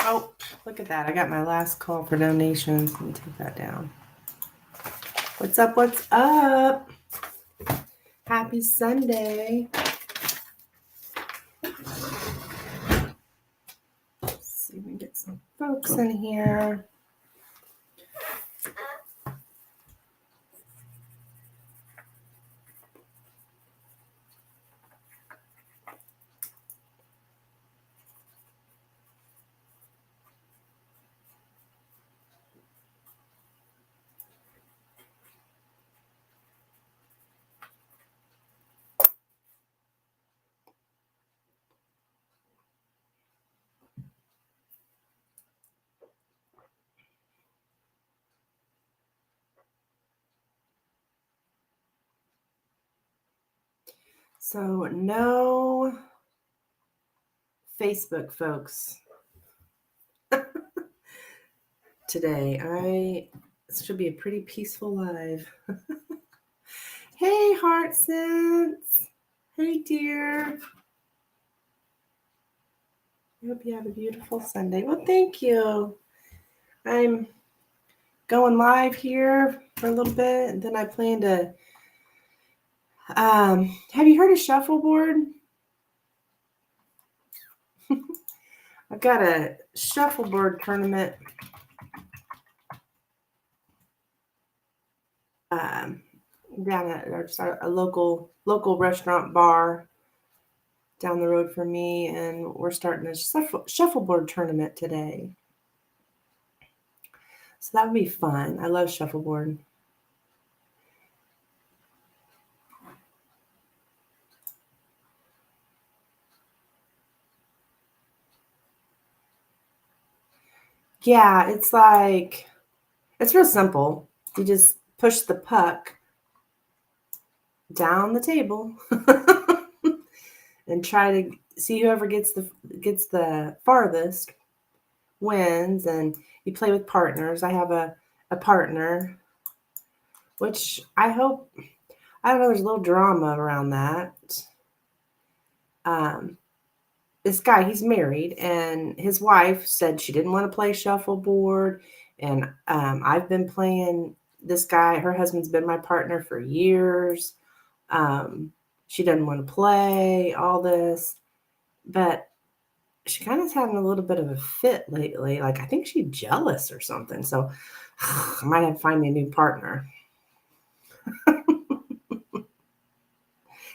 Oh, look at that. I got my last call for donations. Let me take that down. What's up? What's up? Happy Sunday. Let's see if we can get some folks in here. So no Facebook folks today. This should be a pretty peaceful live. Hey, Heart Sense. Hey, dear. I hope you have a beautiful Sunday. Well, thank you. I'm going live here for a little bit, and then I plan to. Have you heard of shuffleboard? I've got a shuffleboard tournament down at a local restaurant bar down the road from me, and we're starting a shuffleboard tournament today. So that would be fun. I love shuffleboard. Yeah, it's real simple. You just push the puck down the table and try to see whoever gets the farthest wins, and you play with partners. I have a partner, which I don't know, there's a little drama around that. This guy, he's married, and his wife said she didn't want to play shuffleboard, and I've been playing this guy. Her husband's been my partner for years. She doesn't want to play all this, but she kind of is having a little bit of a fit lately. Like, I think she's jealous or something. So I might have to find me a new partner.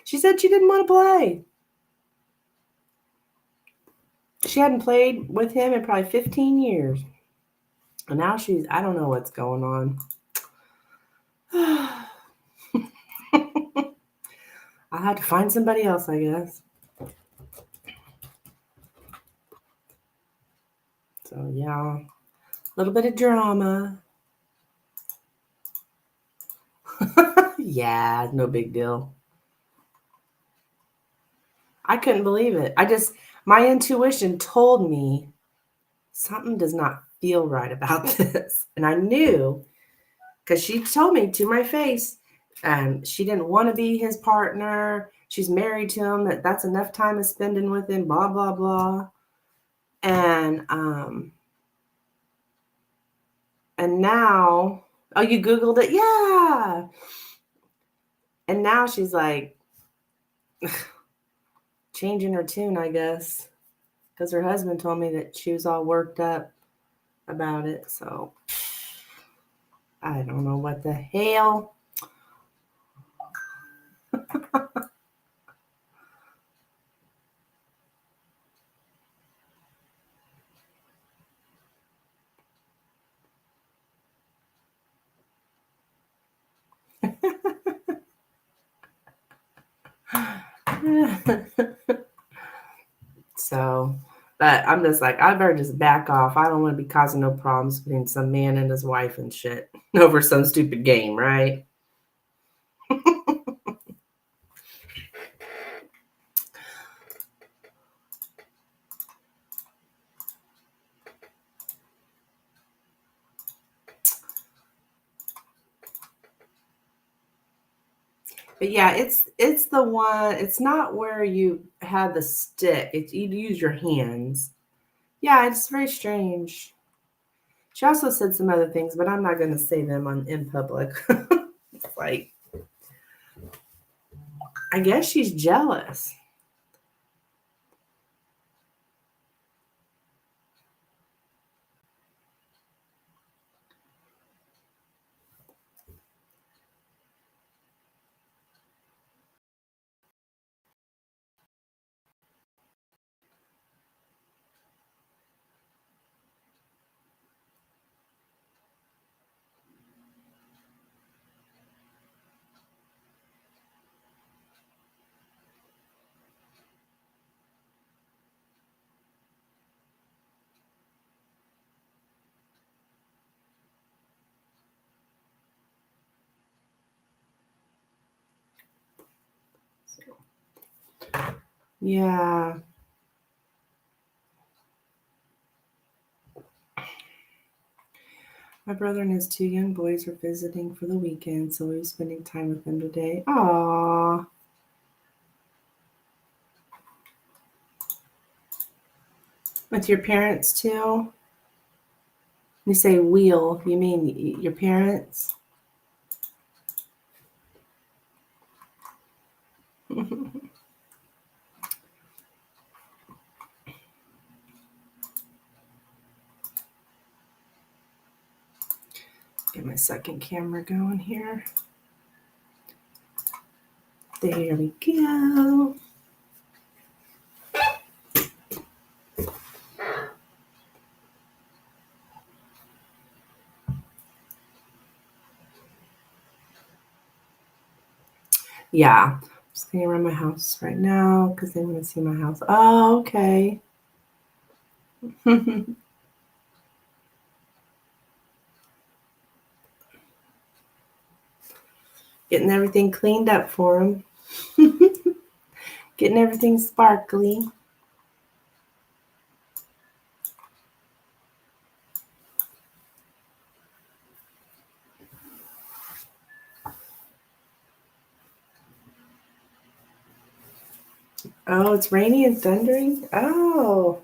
She said she didn't want to play. She hadn't played with him in probably 15 years. And now I don't know what's going on. I'll have to find somebody else, I guess. So, yeah, a little bit of drama. Yeah, no big deal. I couldn't believe it. My intuition told me something does not feel right about this. And I knew, because she told me to my face, she didn't want to be his partner. She's married to him. That's enough time of spending with him, blah, blah, blah. And now, oh, you Googled it? Yeah. And now she's like changing her tune, I guess, because her husband told me that she was all worked up about it. So I don't know what the hell. So, but I'm just like, I better just back off. I don't want to be causing no problems between some man and his wife and shit over some stupid game, right? But yeah, it's the one. It's not where you have the stick. You use your hands Yeah, it's very strange. She also said some other things, but I'm not going to say them in public. It's like, I guess she's jealous. Yeah. My brother and his two young boys are visiting for the weekend, so we're spending time with them today. Aww. With your parents too? You say wheel, you mean your parents? Get my second camera going here. There we go. Yeah. I'm just going around my house right now because they want to see my house. Oh, okay. Getting everything cleaned up for them. Getting everything sparkly. Oh, it's rainy and thundering? Oh,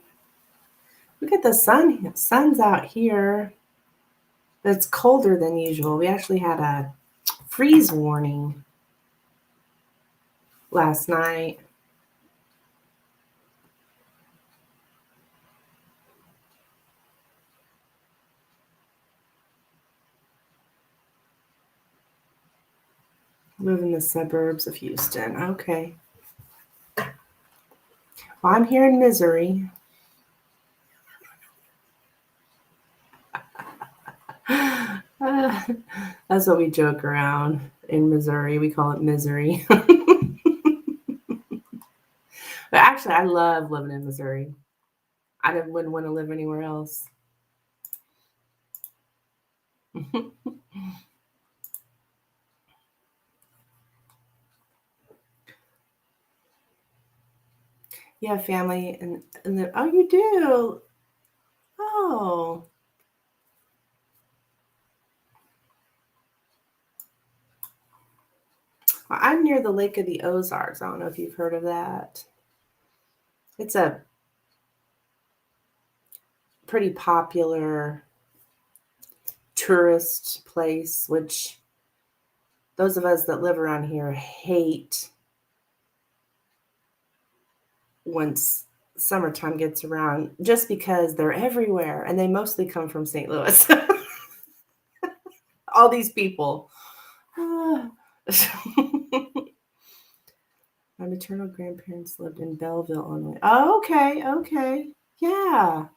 look at the sun. Sun's out here. But it's colder than usual. We actually had a freeze warning last night. Live in the suburbs of Houston. Okay. Well, I'm here in Missouri. That's what we joke around in Missouri. We call it misery. But actually, I love living in Missouri. Wouldn't want to live anywhere else. You have family oh, you do. Oh, well, I'm near the Lake of the Ozarks. I don't know if you've heard of that. It's a pretty popular tourist place, which those of us that live around here hate once summertime gets around, just because they're everywhere and they mostly come from St. Louis. All these people. My maternal grandparents lived in Belleville, Illinois. Oh, okay, okay. Yeah,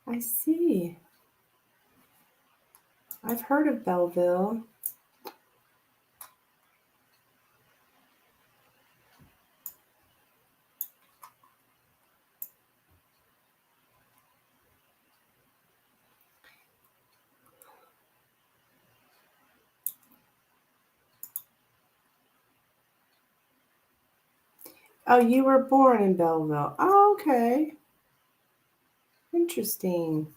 I see. I've heard of Belleville. Oh, you were born in Belleville. Oh, okay. Interesting.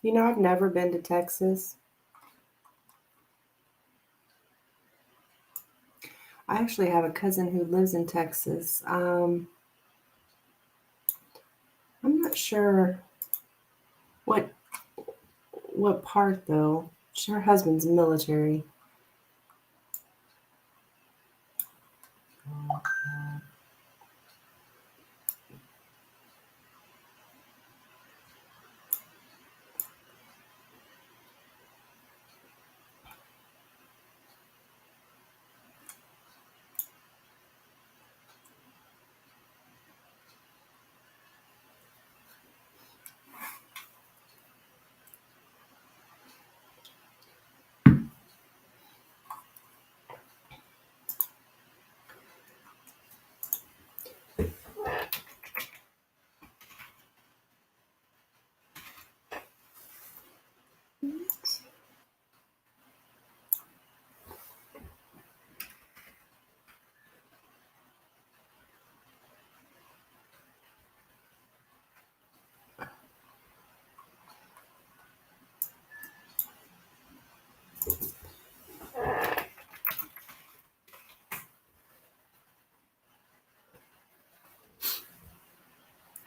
You know, I've never been to Texas. I actually have a cousin who lives in Texas. I'm not sure what part though. Her husband's military.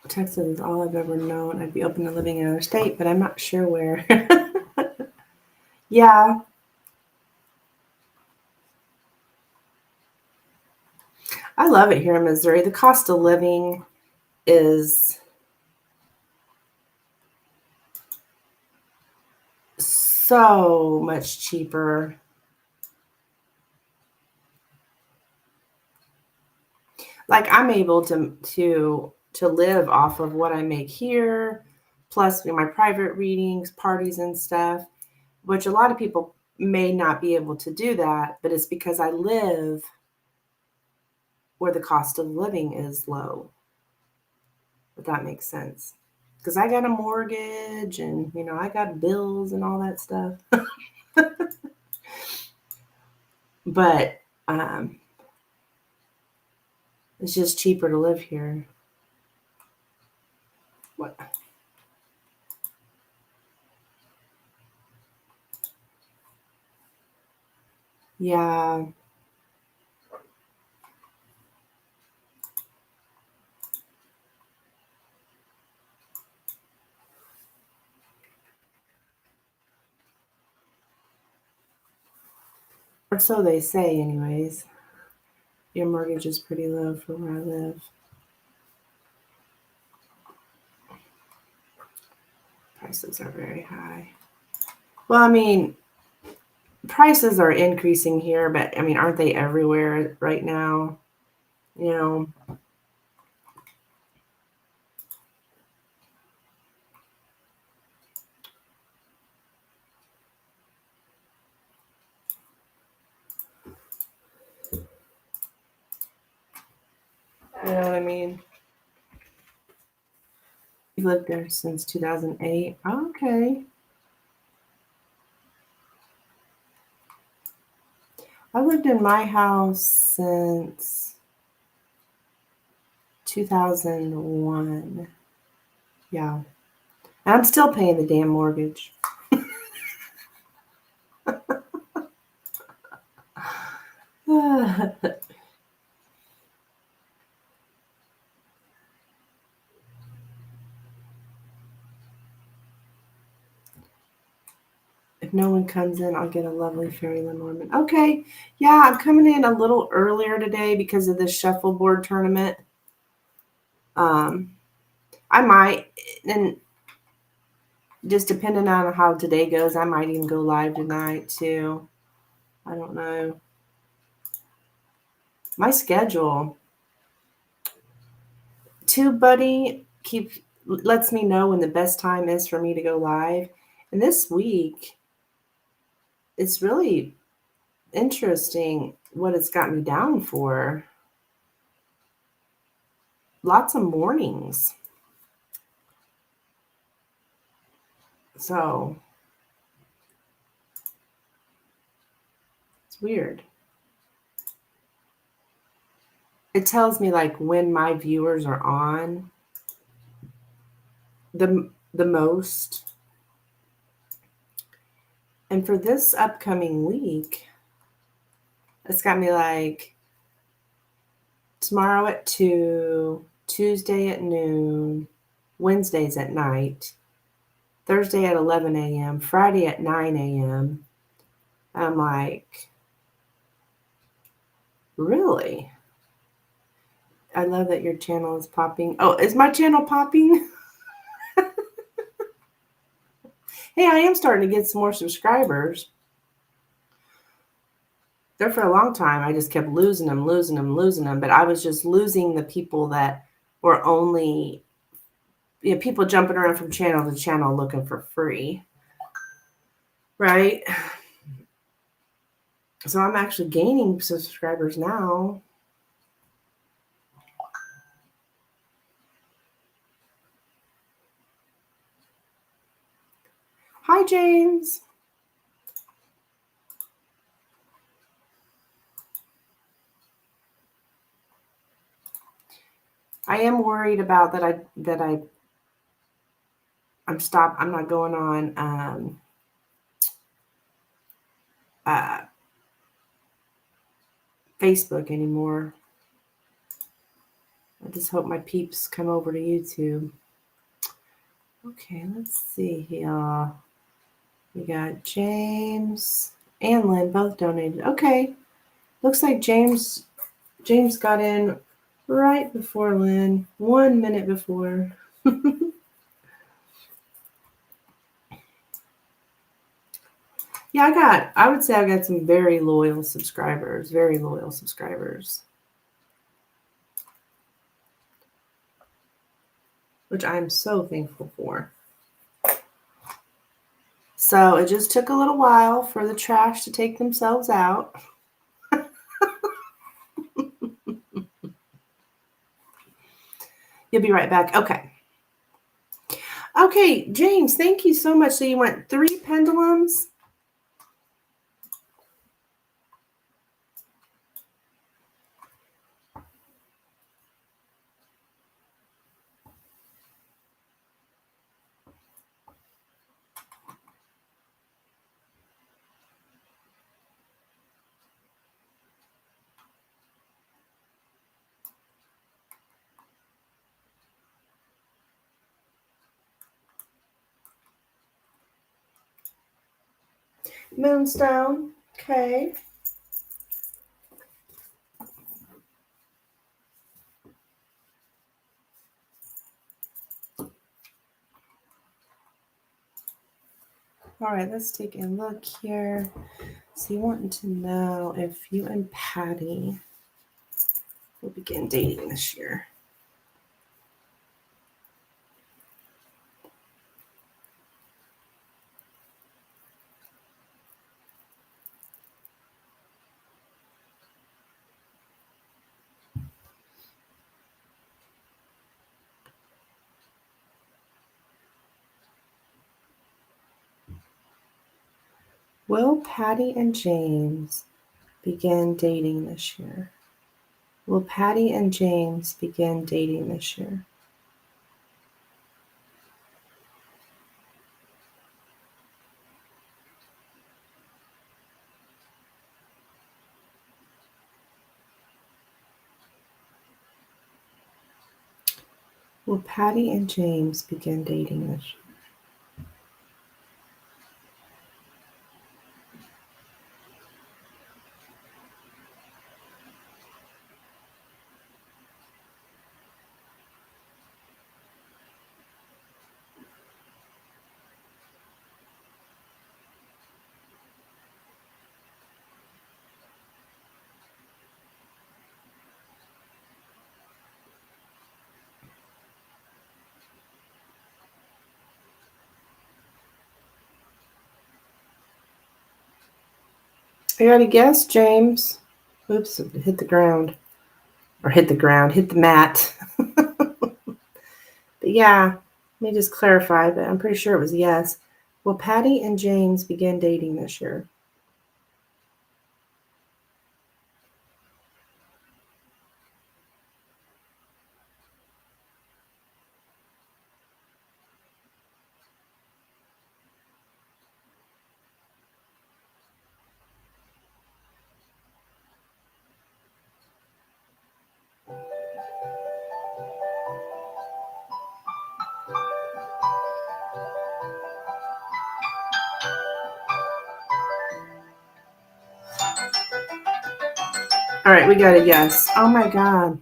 Texas is all I've ever known. I'd be open to living in another state, but I'm not sure where. Yeah, I love it here in Missouri. The cost of living is so much cheaper. Like I'm able to live off of what I make here, plus my private readings, parties and stuff, which a lot of people may not be able to do that, but it's because I live where the cost of living is low, if that makes sense. Because I got a mortgage and I got bills and all that stuff. But it's just cheaper to live here. What? Yeah. Or so they say, anyways. Your mortgage is pretty low for where I live. Prices are very high. Well, I mean, prices are increasing here, but I mean, aren't they everywhere right now? You know, you know what I mean? You've lived there since 2008. Okay. I lived in my house since 2001. Yeah. And I'm still paying the damn mortgage. If no one comes in, I'll get a lovely fairy Lenormand. Okay. Yeah, I'm coming in a little earlier today because of this shuffleboard tournament. I might, and just depending on how today goes, I might even go live tonight too. I don't know. My schedule, TubeBuddy lets me know when the best time is for me to go live. And this week, it's really interesting what it's got me down for. Lots of mornings. So it's weird. It tells me like when my viewers are on the most. And for this upcoming week, it's got me like tomorrow at 2, Tuesday at noon, Wednesdays at night, Thursday at 11 a.m., Friday at 9 a.m. I'm like, really? I love that your channel is popping. Oh, is my channel popping? Hey, I am starting to get some more subscribers. There for a long time, I just kept losing them. But I was just losing the people that were only, people jumping around from channel to channel looking for free. Right? So I'm actually gaining subscribers now. Hi, James. I am worried about I'm not going on Facebook anymore. I just hope my peeps come over to YouTube. Okay, let's see here. We got James and Lynn both donated. Okay. Looks like James got in right before Lynn, 1 minute before. Yeah, I would say I got some very loyal subscribers, which I'm so thankful for. So it just took a little while for the trash to take themselves out. You'll be right back. Okay. Okay, James, thank you so much. So you went 3 pendulums. Moonstone. Okay. All right, let's take a look here. So you wanting to know if you and Patty will begin dating this year. Will Patty and James begin dating this year? Will Patty and James begin dating this year? Will Patty and James begin dating this year? I got a guess, James. Oops, it hit the ground. Or hit the mat. But yeah, let me just clarify, but I'm pretty sure it was yes. Will Patty and James begin dating this year? All right, we got a yes. Oh my God.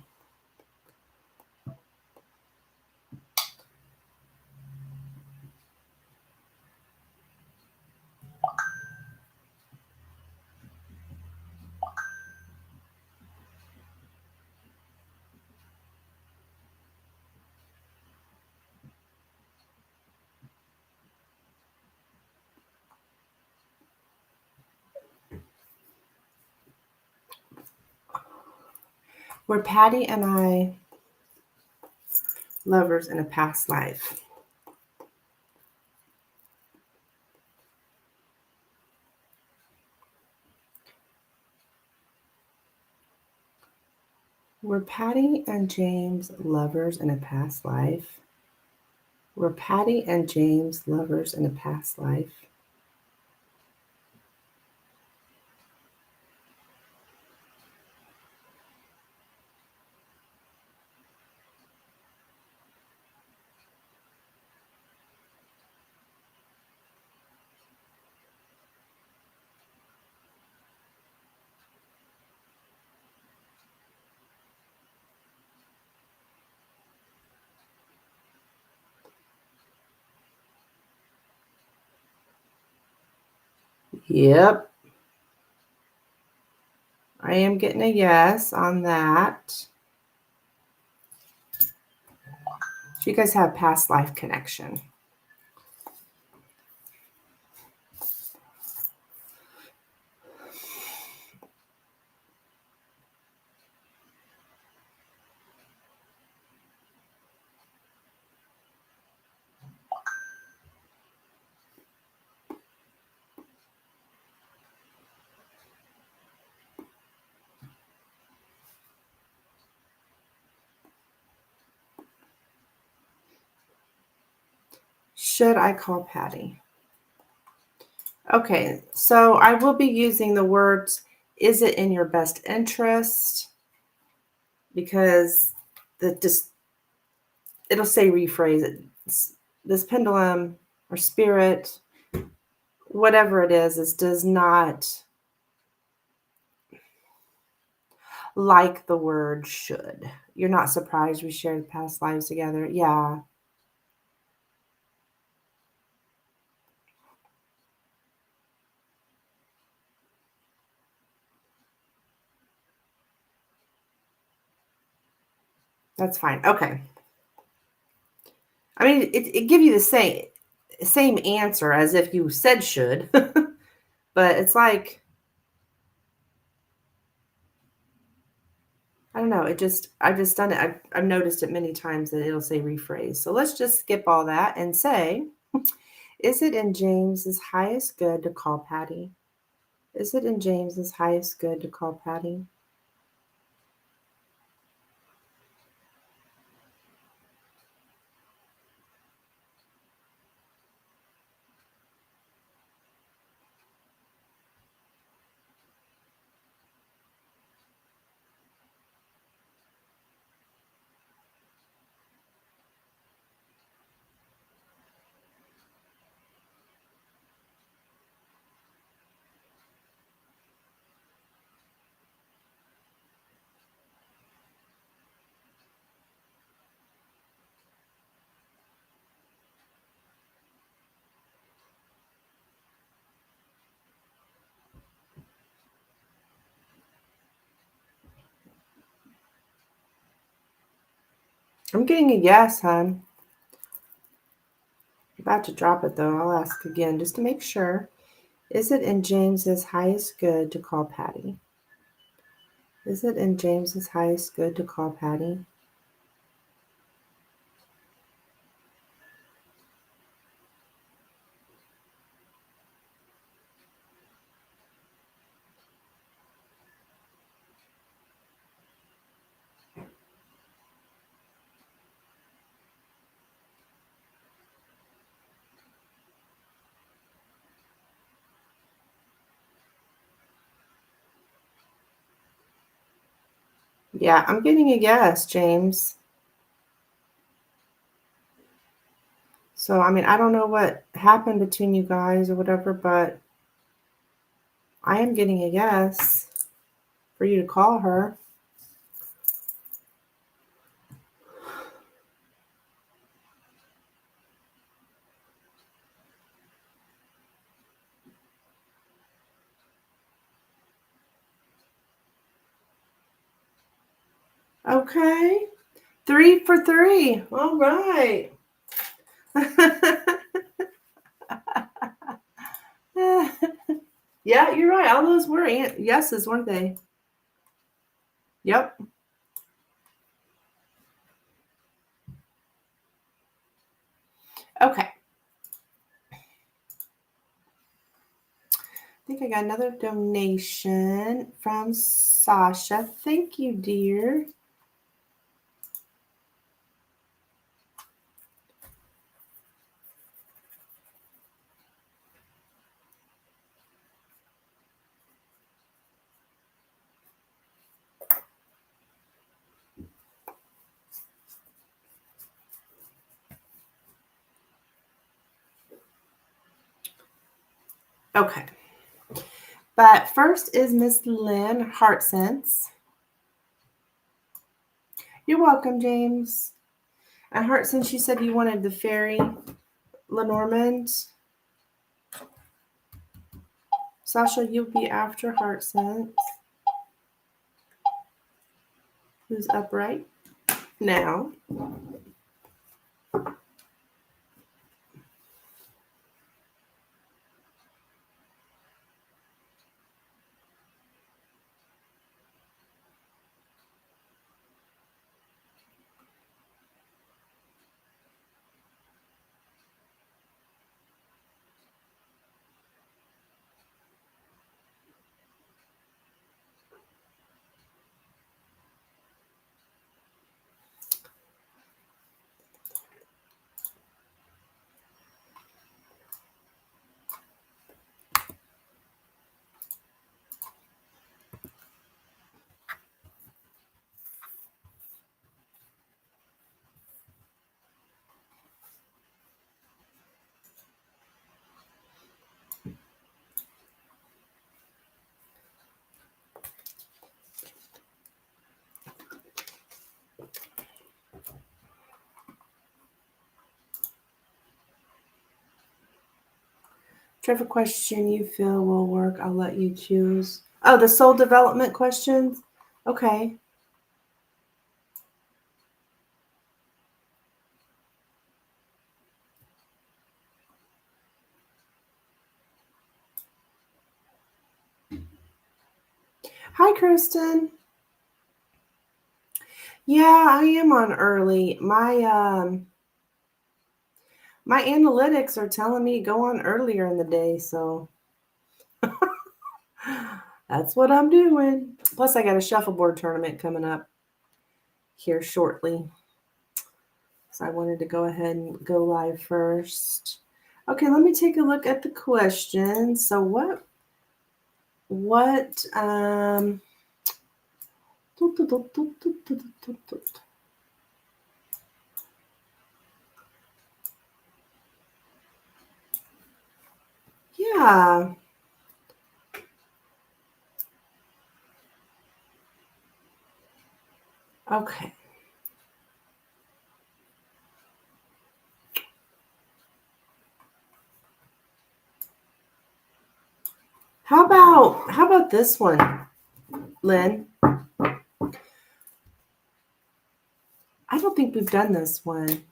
Were Patty and I lovers in a past life? Were Patty and James lovers in a past life? Were Patty and James lovers in a past life? Yep. I am getting a yes on that. So you guys have past life connection. Should I call Patty? Okay, so I will be using the words, is it in your best interest? Because it'll say rephrase it. This pendulum or spirit, whatever it is does not like the word should. You're not surprised we shared past lives together. Yeah. That's fine. Okay. I mean, it give you the same answer as if you said should, but it's like, I don't know. I've just done it. I've noticed it many times that it'll say rephrase. So let's just skip all that and say, is it in James's highest good to call Patty? Is it in James's highest good to call Patty? I'm getting a yes, hon. I'm about to drop it though. I'll ask again just to make sure. Is it in James's highest good to call Patty? Is it in James's highest good to call Patty? Yeah, I'm getting a yes, James. So, I mean, I don't know what happened between you guys or whatever, but I am getting a yes. for you to call her. Okay. 3 for 3. All right. Yeah, you're right. All those were yeses, weren't they? Yep. Okay. I think I got another donation from Sasha. Thank you, dear. Okay. But first is Miss Lynn, Heart Sense. You're welcome, James. And Heart Sense, you said you wanted the fairy Lenormand. Sasha, you'll be after Heart Sense, who's upright now. Whichever question you feel will work, I'll let you choose. Oh, the soul development questions? Okay. Hi, Kristen. Yeah, I am on early. My analytics are telling me to go on earlier in the day, so that's what I'm doing. Plus, I got a shuffleboard tournament coming up here shortly. So I wanted to go ahead and go live first. Okay, let me take a look at the questions. So yeah. Okay. How about this one, Lynn? I don't think we've done this one.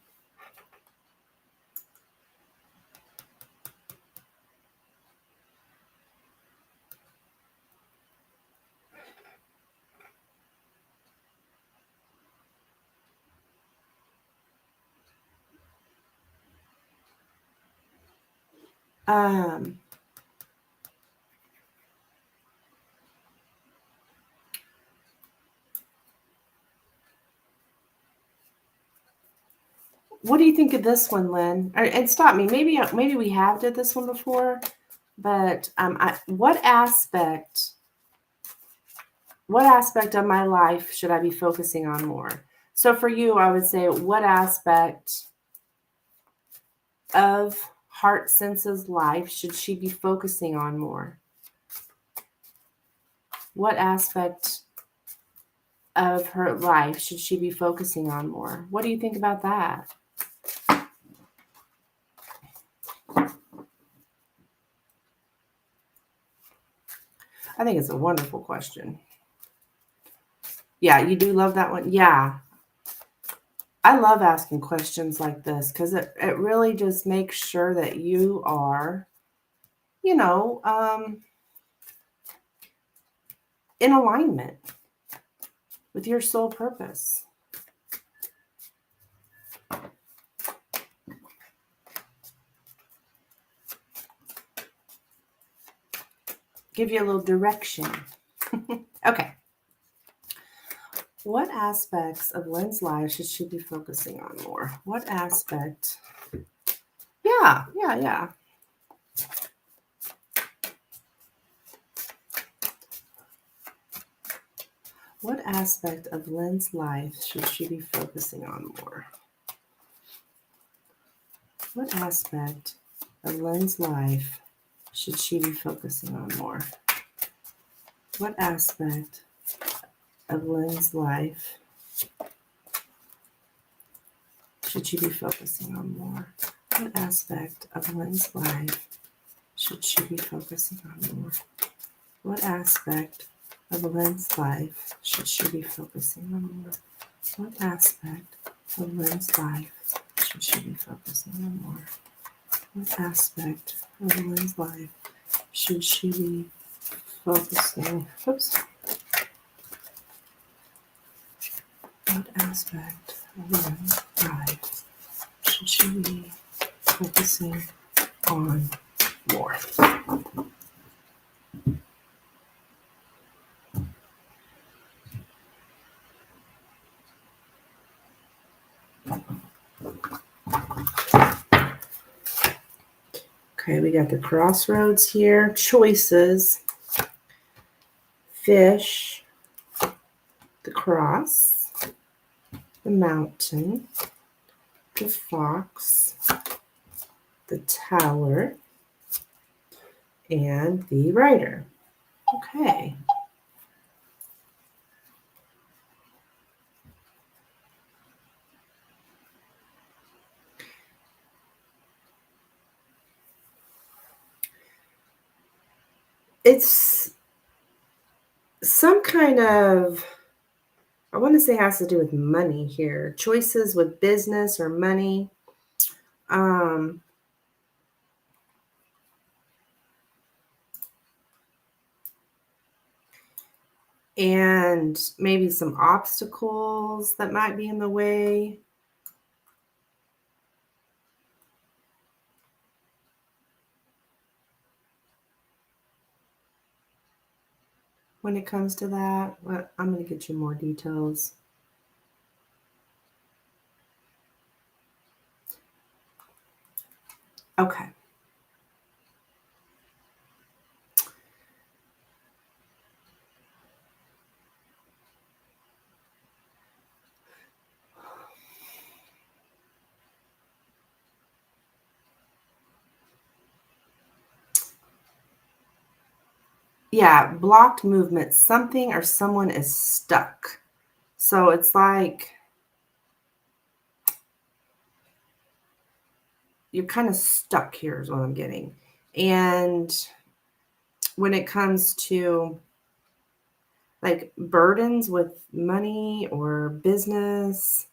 What do you think of this one, Lynn? And stop me. Maybe we have did this one before, but what aspect of my life should I be focusing on more? So for you, I would say, what aspect of Heart Sense's life should she be focusing on more? What aspect of her life should she be focusing on more? What do you think about that? I think it's a wonderful question. Yeah, you do love that one? Yeah. I love asking questions like this because it really just makes sure that you are, you know, in alignment with your soul purpose. Give you a little direction. Okay. What aspects of Lynn's life should she be focusing on more? What aspect? Yeah. What aspect of Lynn's life should she be focusing on more? What aspect of Lynn's life should she be focusing on more? What aspect of Lynn's life should she be focusing on more? What aspect of Lynn's life should she be focusing on more? What aspect of Lynn's life should she be focusing on more? What aspect of Lynn's life should she be focusing on more? What aspect of Lynn's life should she be focusing? Oops. What aspect of Lynn's life should she be focusing on more? Okay, we got the crossroads here, choices, fish, the cross, the mountain, the fox, the tower, and the rider. Okay. It's some kind of, I want to say, has to do with money here. Choices with business or money. And maybe some obstacles that might be in the way. When it comes to that, well, I'm going to get you more details. Okay. Yeah, blocked movement. Something or someone is stuck. So it's like you're kind of stuck here is what I'm getting. And when it comes to like burdens with money or business,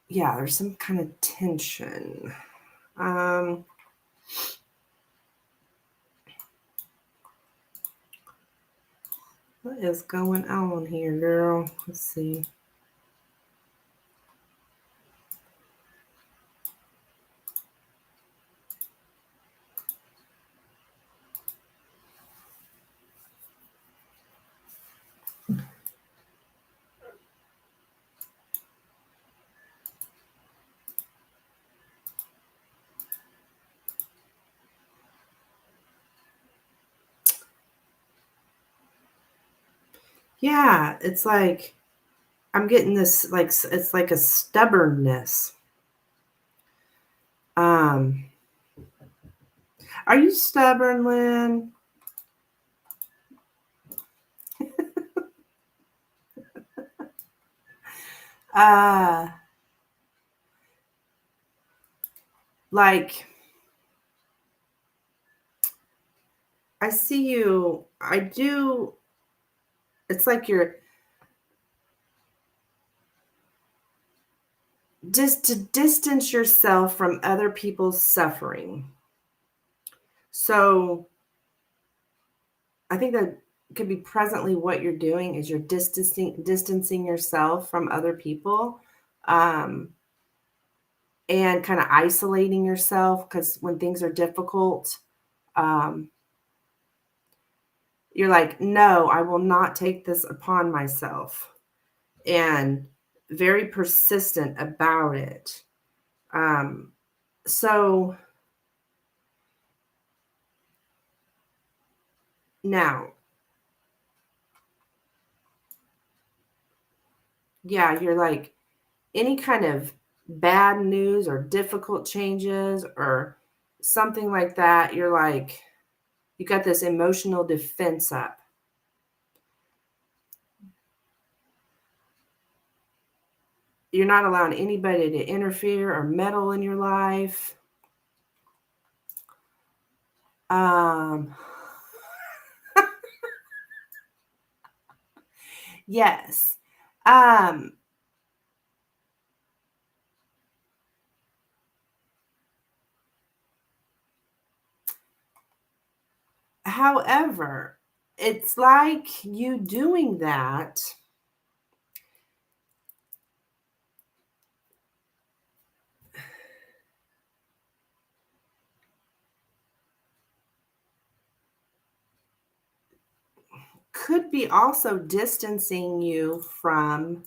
yeah, there's some kind of tension. What is going on here, girl? Let's see. Yeah, it's like I'm getting this, like, it's like a stubbornness. Are you stubborn, Lynn? Uh, like, I see you. I do. It's like you're just to distance yourself from other people's suffering. So I think that could be presently what you're doing is you're distancing yourself from other people, um, and kind of isolating yourself because when things are difficult, um, you're like, no, I will not take this upon myself, and very persistent about it. Um, so now, yeah, you're like any kind of bad news or difficult changes or something like that, you're like, you got this emotional defense up. You're not allowing anybody to interfere or meddle in your life. Um, yes. Um, However, it's like you doing that could be also distancing you from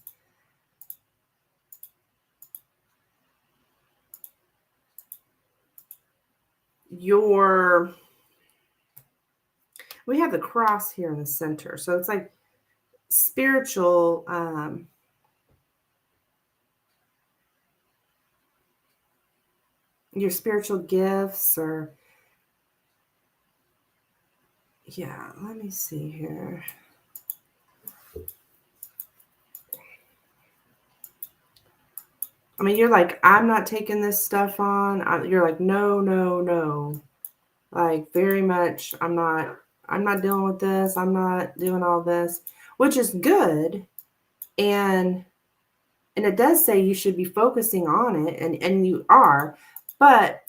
your, we have the cross here in the center. So it's like spiritual, your spiritual gifts or, yeah, let me see here. I mean, you're like, I'm not taking this stuff on. You're like, no, no, no. Like very much, I'm not dealing with this. I'm not doing all this, which is good. And it does say you should be focusing on it, and you are. But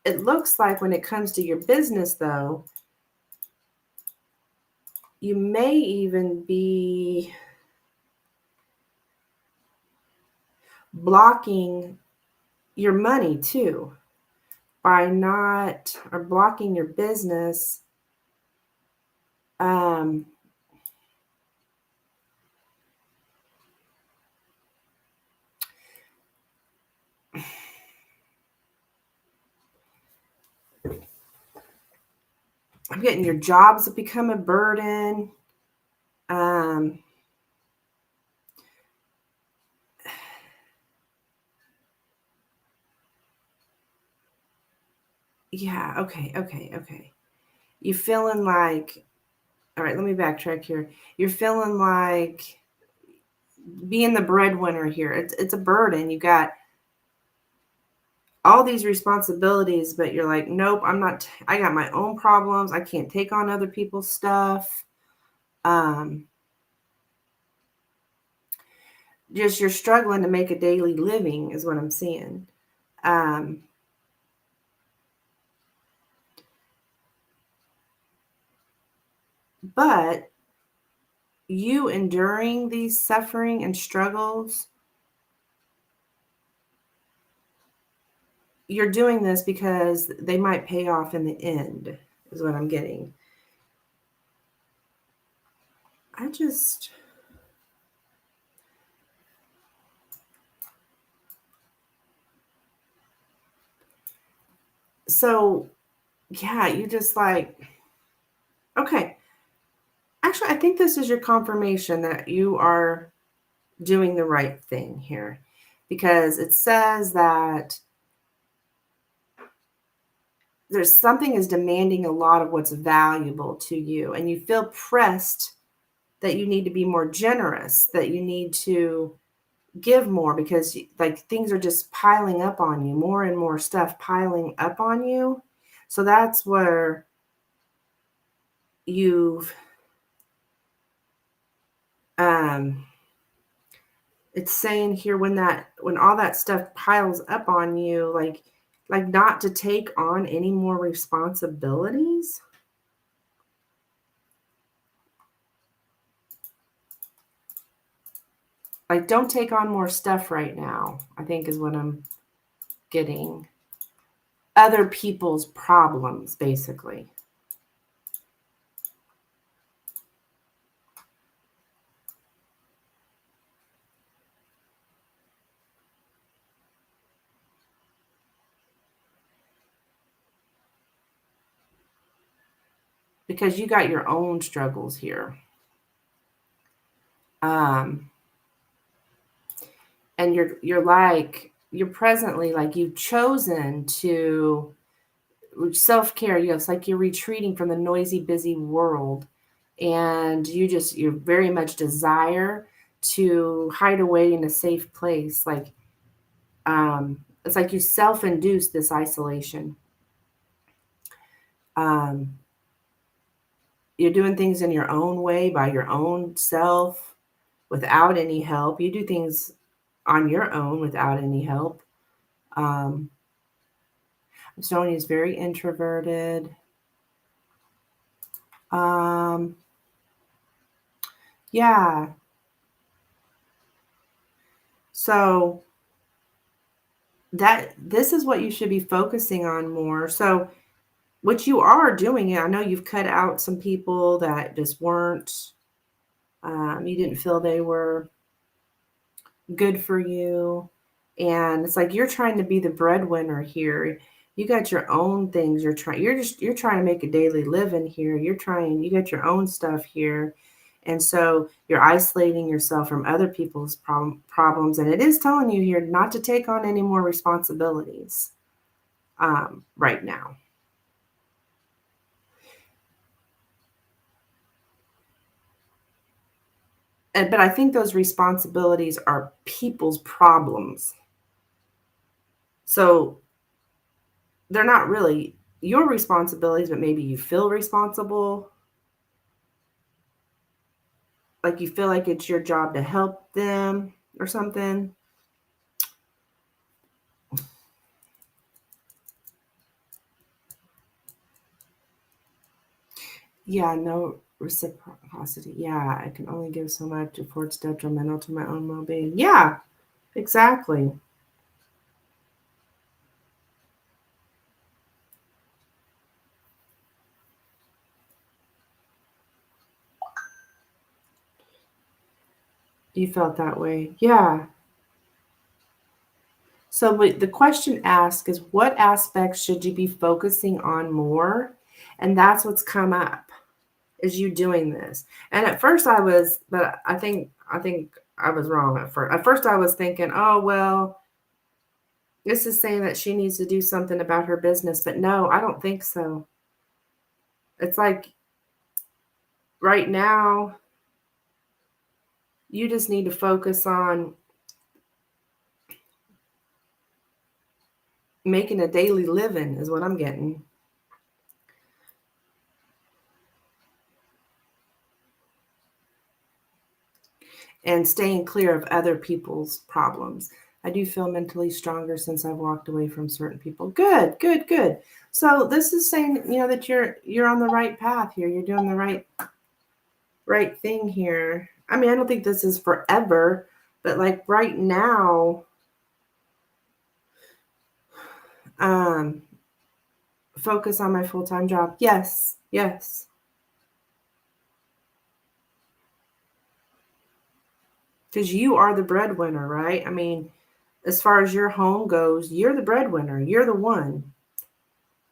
it looks like when it comes to your business, though, you may even be blocking your money too by not, or blocking your business. Um, I'm getting your jobs have become a burden. Um, yeah, okay. You feeling like, all right, let me backtrack here. You're feeling like being the breadwinner here. It's a burden. You got all these responsibilities, but you're like, nope, I'm not, I got my own problems. I can't take on other people's stuff. Um, just you're struggling to make a daily living is what I'm seeing. Um, but you enduring these suffering and struggles, you're doing this because they might pay off in the end, is what I'm getting. I just, so yeah, you just like, okay. Actually, I think this is your confirmation that you are doing the right thing here, because it says that there's something is demanding a lot of what's valuable to you, and you feel pressed that you need to be more generous, that you need to give more, because like things are just piling up on you, more and more stuff piling up on you. So that's where you've it's saying here, when all that stuff piles up on you, like not to take on any more responsibilities. Like, don't take on more stuff right now, I think is what I'm getting. Other people's problems, basically. Because you got your own struggles here. And you're presently, like, you've chosen to self-care. It's like you're retreating from the noisy, busy world, and you very much desire to hide away in a safe place. Like, it's like you self-induce this isolation. You're doing things in your own way, by your own self, without any help. You do things on your own without any help. I'm showing he's very introverted. Yeah. So this is what you should be focusing on more. So what you are doing, I know you've cut out some people that just weren't, you didn't feel they were good for you. And it's like you're trying to be the breadwinner here. You got your own things you're trying to make a daily living here. You got your own stuff here. And so you're isolating yourself from other people's problems. And it is telling you here not to take on any more responsibilities right now. But I think those responsibilities are people's problems. So they're not really your responsibilities, but maybe you feel responsible. Like you feel like it's your job to help them or something. Yeah, no reciprocity. Yeah, I can only give so much before it's detrimental to my own well-being. Yeah, exactly. You felt that way. Yeah. So the question asked is, what aspects should you be focusing on more? And that's what's come up, is you doing this. And at first but I think I was wrong at first. At first I was thinking, oh, well, this is saying that she needs to do something about her business. But no, I don't think so. It's like right now, you just need to focus on making a daily living, is what I'm getting. And staying clear of other people's problems. I do feel mentally stronger since I've walked away from certain people. Good, good, good. So this is saying, that you're on the right path here. You're doing the right thing here. I mean, I don't think this is forever, but like right now, focus on my full-time job. Yes, yes. Because you are the breadwinner, right? I mean, as far as your home goes, you're the breadwinner. You're the one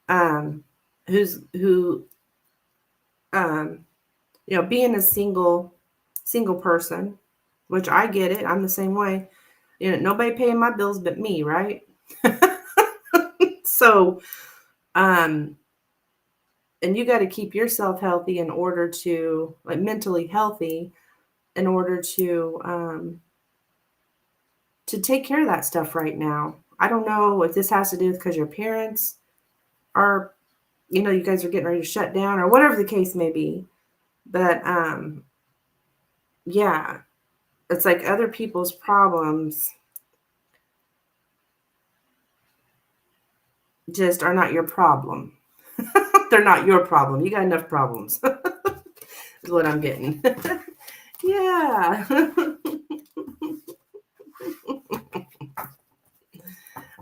um, who being a single person, which I get it. I'm the same way. Nobody paying my bills but me, right? So, and you got to keep yourself healthy in order to, like, mentally healthy in order to take care of that stuff right now. I don't know if this has to do with because your parents are, you guys are getting ready to shut down or whatever the case may be. But yeah, it's like other people's problems just are not your problem. They're not your problem. You got enough problems, is what I'm getting. Yeah.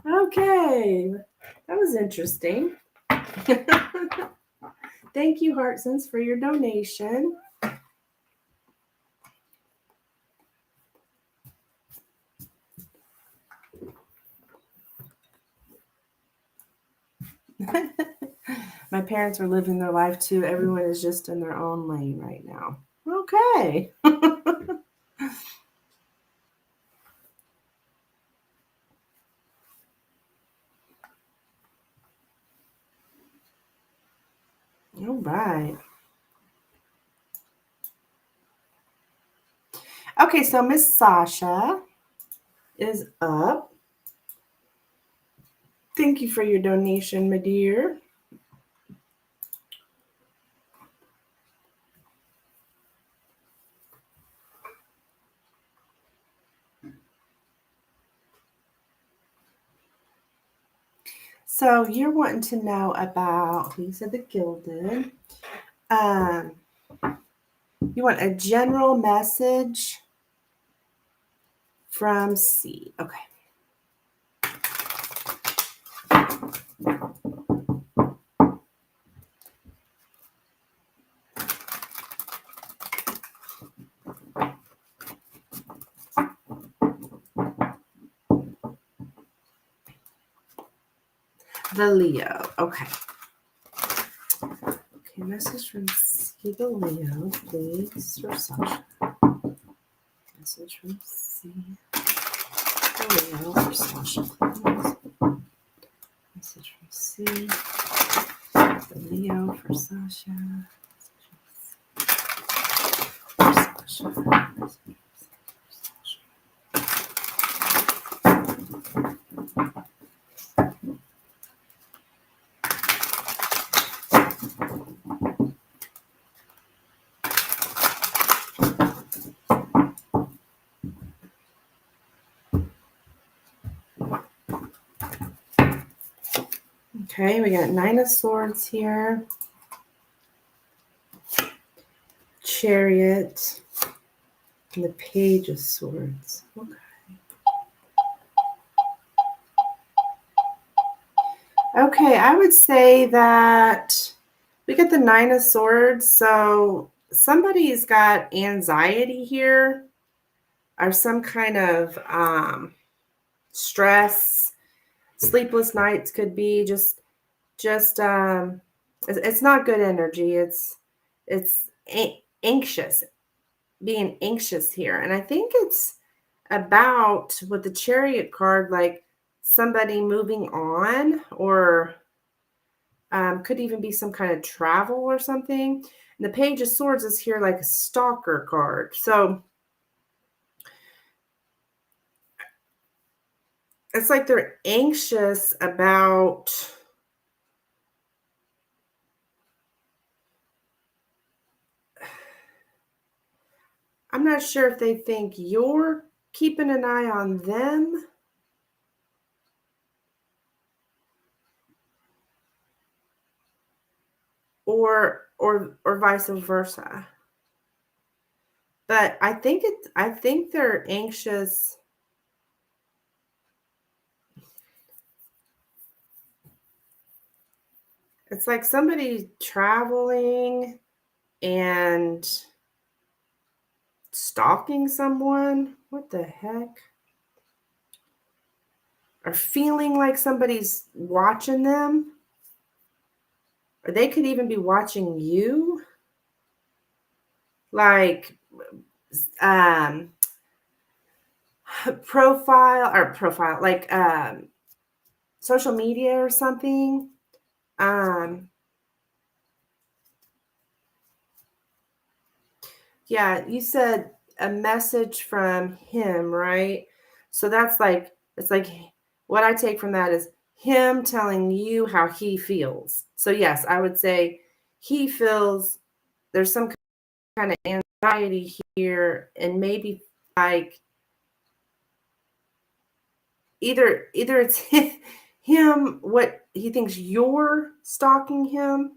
Okay. That was interesting. Thank you, Heartsons, for your donation. My parents are living their life too. Everyone is just in their own lane right now. Okay. All right. Okay, so Miss Sasha is up. Thank you for your donation, my dear. So you're wanting to know about, you said the Gilded. You want a general message from C. Okay. The Leo. Okay. Okay, message from C, the Leo, please, for Sasha. Message from C, the Leo, for Sasha, please. Message from C, the Leo, for Sasha. For Sasha. Okay, we got Nine of Swords here. Chariot. And the Page of Swords. Okay. Okay, I would say that we get the Nine of Swords. So somebody's got anxiety here or some kind of stress. Sleepless nights could be just it's not good energy. It's anxious, being anxious here. And I think it's about, with the Chariot card, like somebody moving on, or could even be some kind of travel or something. And the Page of Swords is here like a stalker card. So it's like they're anxious about, I'm not sure if they think you're keeping an eye on them, or vice versa. But I think they're anxious. It's like somebody traveling and stalking someone. What the heck? Or feeling like somebody's watching them. Or they could even be watching you. Like, profile, like social media or something. Um, yeah, you said a message from him, right? So that's like, it's like what I take from that is him telling you how he feels. So yes, I would say he feels there's some kind of anxiety here, and maybe like either it's him, what he thinks you're stalking him,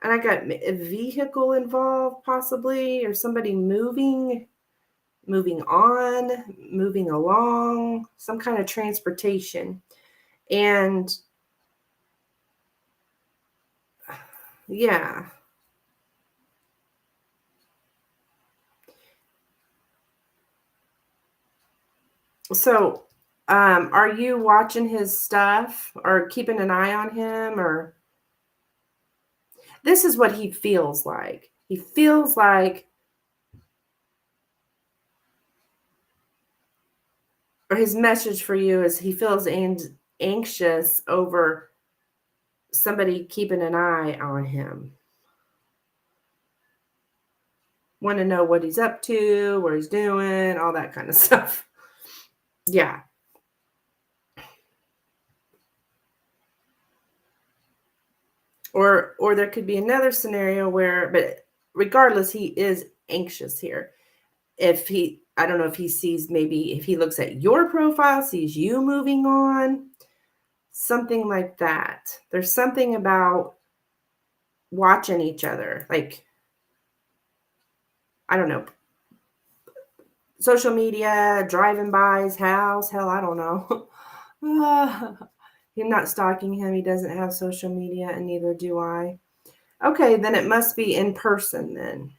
and I got a vehicle involved possibly, or somebody moving on, moving along, some kind of transportation. And yeah. So, are you watching his stuff or keeping an eye on him, or this is what he feels like. He feels like, or his message for you is he feels anxious over somebody keeping an eye on him. Want to know what he's up to, where he's doing, all that kind of stuff. Yeah. Or there could be another scenario where, but regardless, he is anxious here. If he, I don't know if he sees, maybe if he looks at your profile, sees you moving on, something like that. There's something about watching each other, like, I don't know, social media, driving by his house, hell, I don't know. You're not stalking him. He doesn't have social media, and neither do I. Okay, then it must be in person then.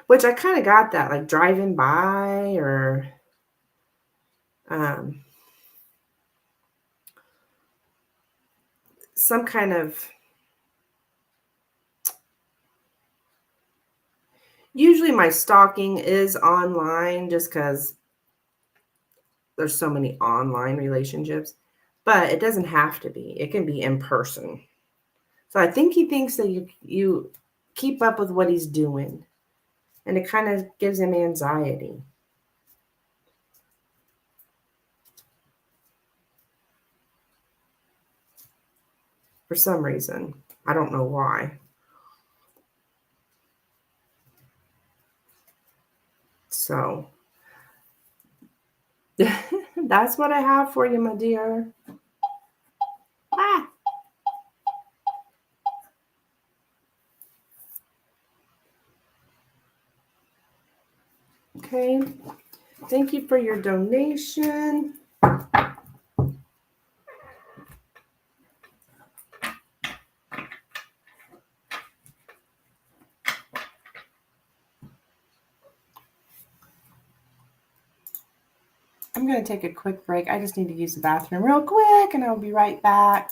Which I kind of got that, like driving by, or um, some kind of. Usually my stalking is online just because there's so many online relationships, but it doesn't have to be. It can be in person. So I think he thinks that you keep up with what he's doing, and it kind of gives him anxiety for some reason. I don't know why. So that's what I have for you, my dear. Ah, okay. Thank you for your donation. I'm going to take a quick break. I just need to use the bathroom real quick, and I'll be right back.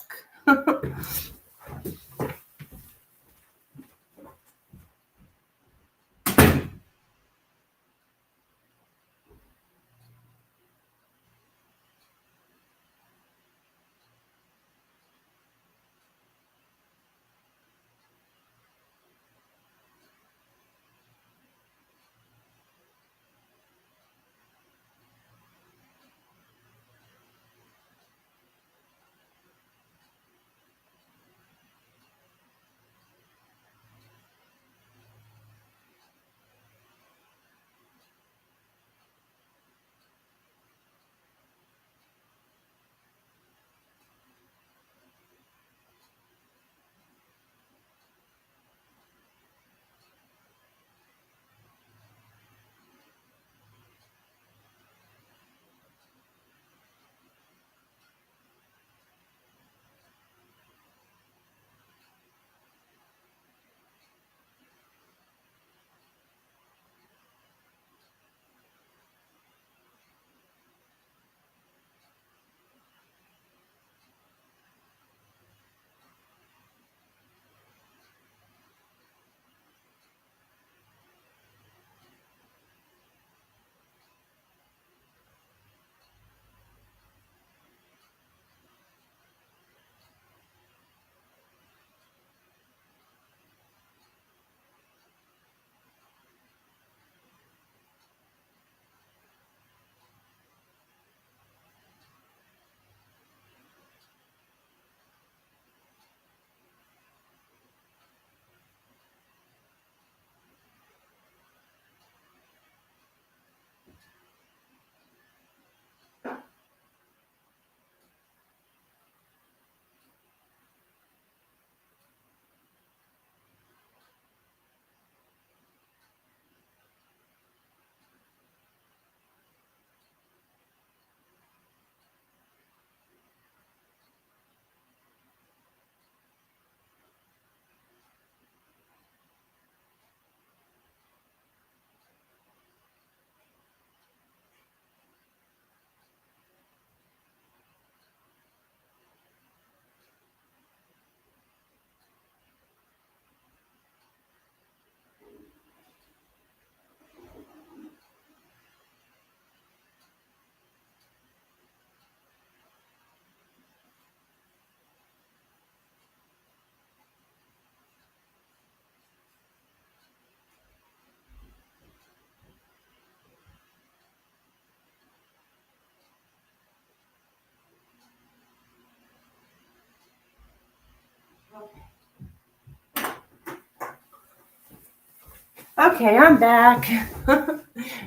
Okay, I'm back.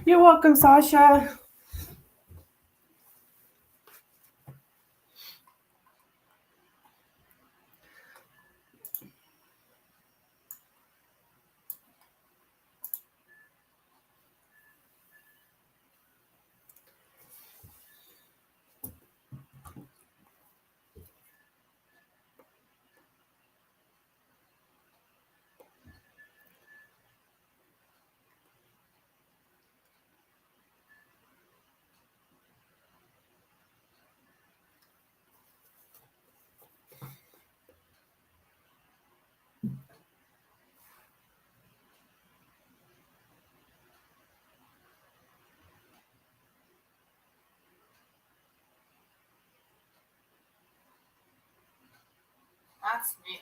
You're welcome, Sasha. That's me.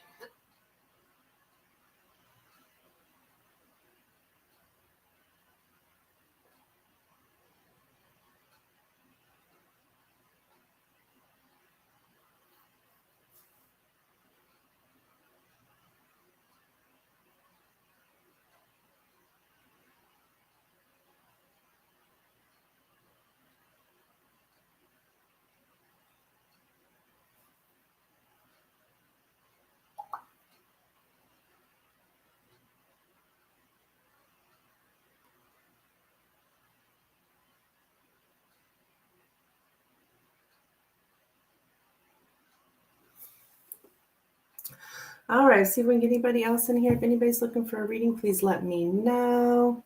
All right, see if we can get anybody else in here. If anybody's looking for a reading, please let me know.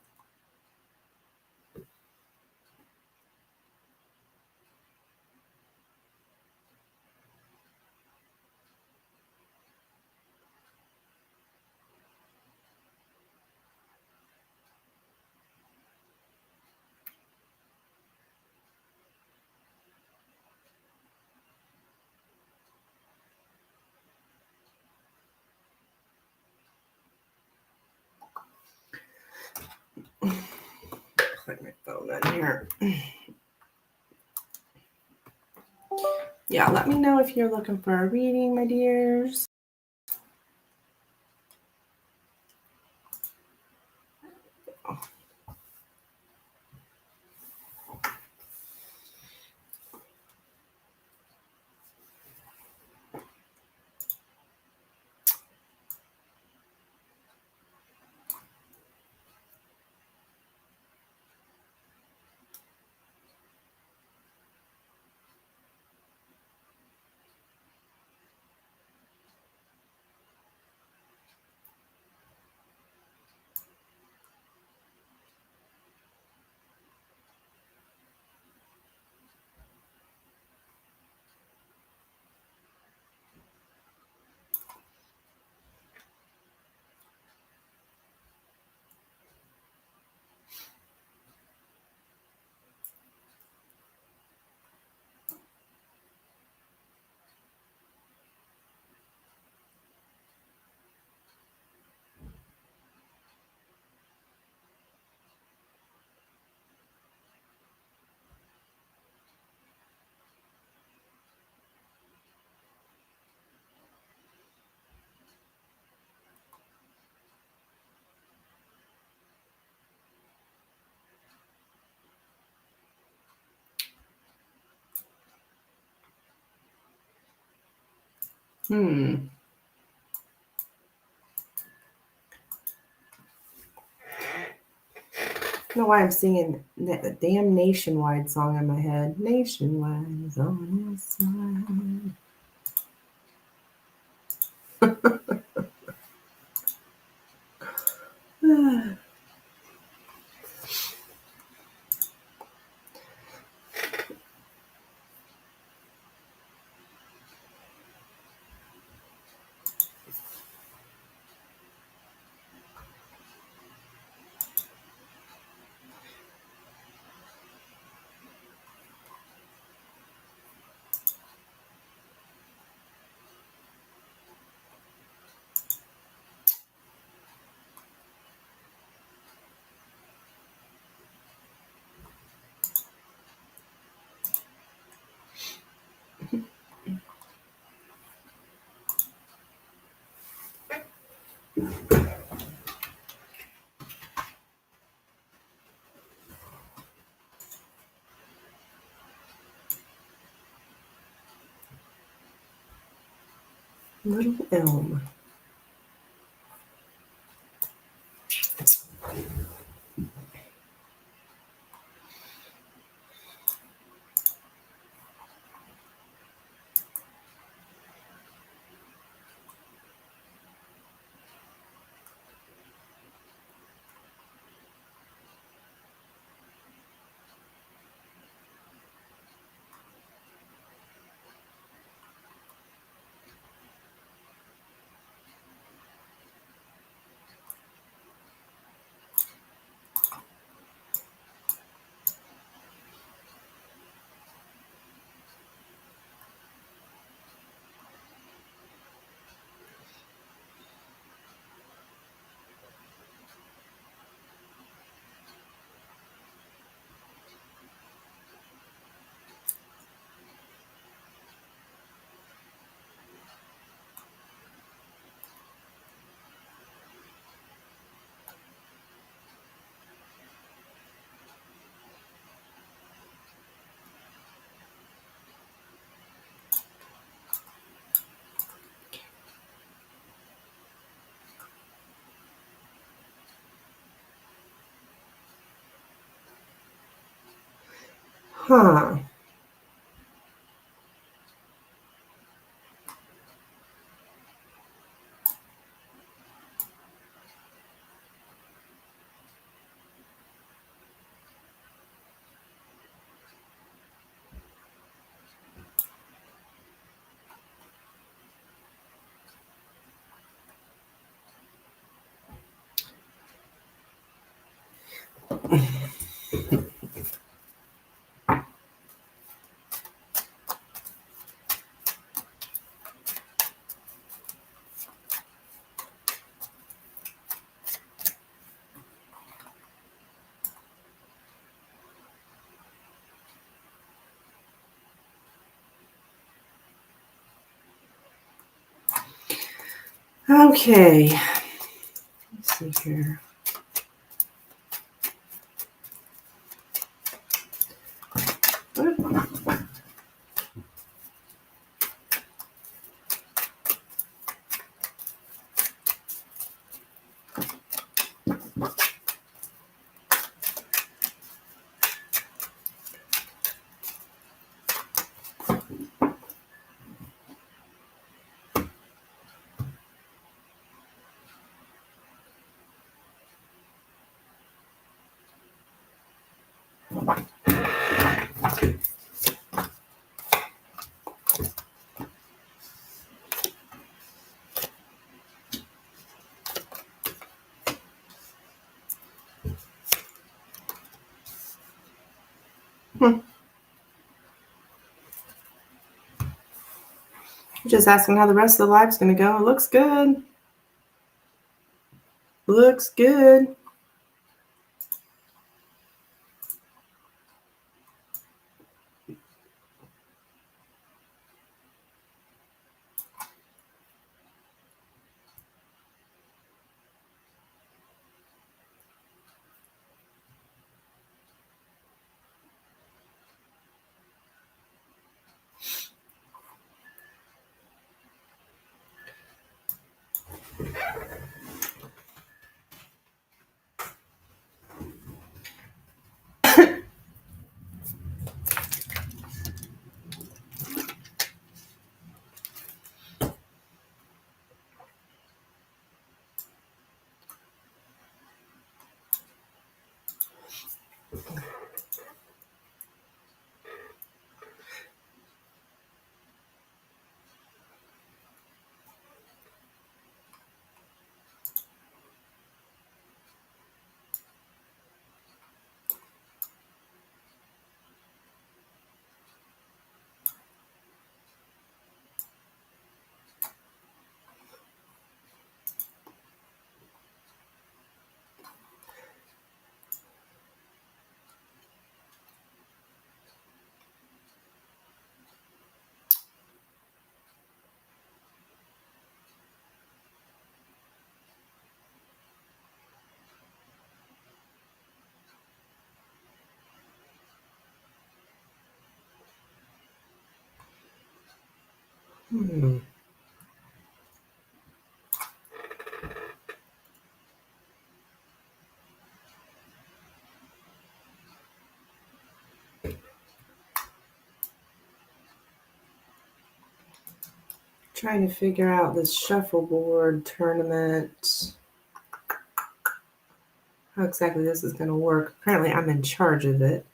Put my phone on here. Yeah, let me know if you're looking for a reading, my dears. Hmm. I don't know why I'm singing that damn Nationwide song in my head. Nationwide is on your side. Little elm. Huh. Okay. Let's see here. Just asking how the rest of the live's going to go. It looks good. Looks good. Trying to figure out this shuffleboard tournament. How exactly this is going to work. Apparently, I'm in charge of it.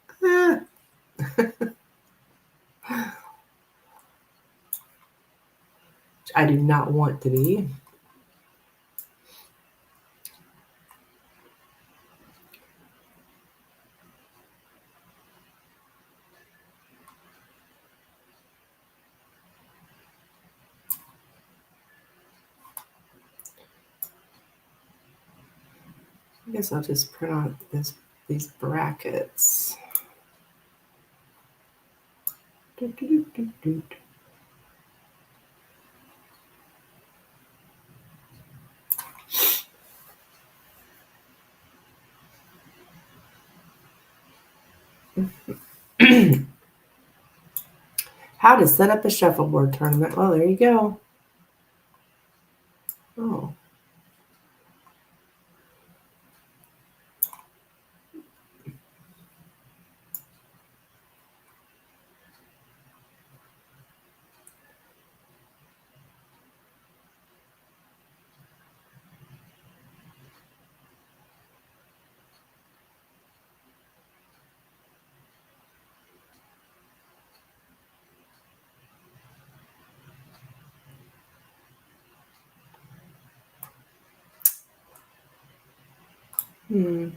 I do not want to be. I guess I'll just print out these brackets. How to set up a shuffleboard tournament. Well, there you go. Oh. Hmm.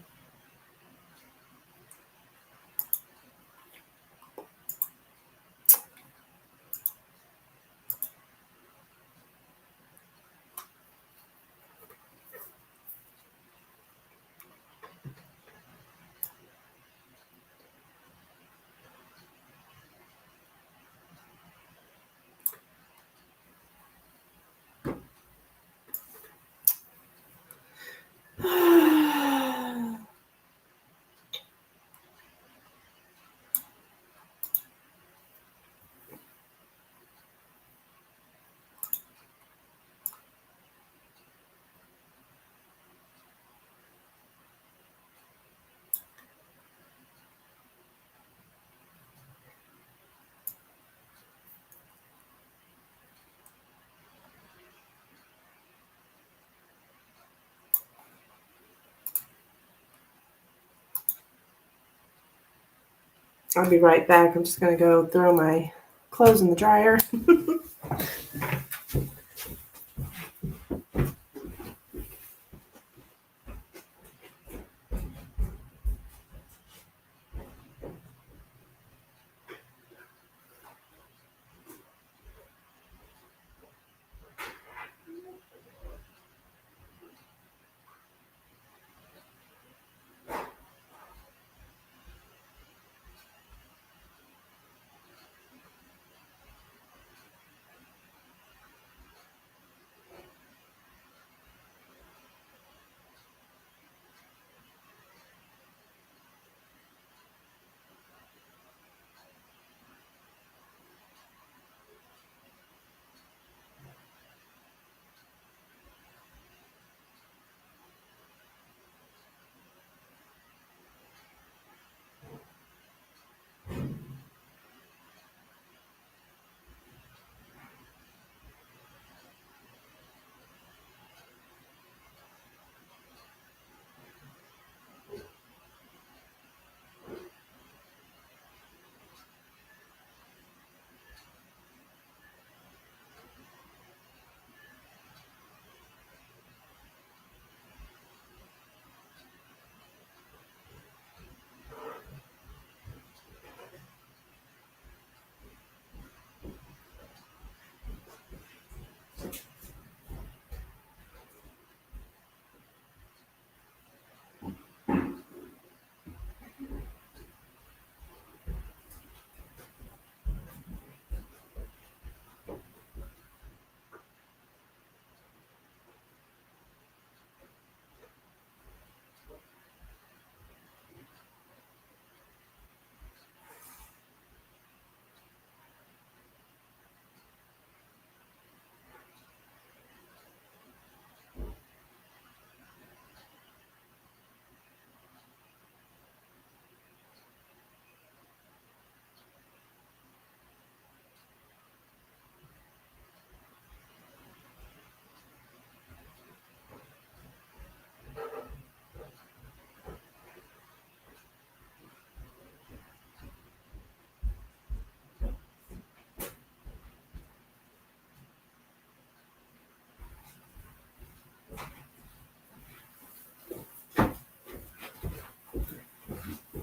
I'll be right back. I'm just going to go throw my clothes in the dryer.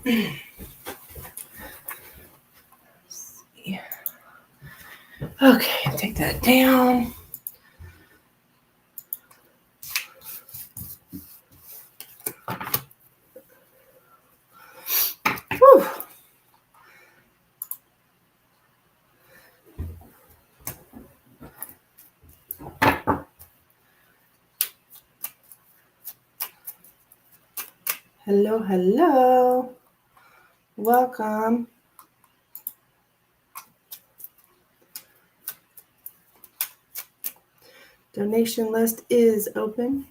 Okay, take that down. Whew. Hello, hello. Welcome. Donation list is open.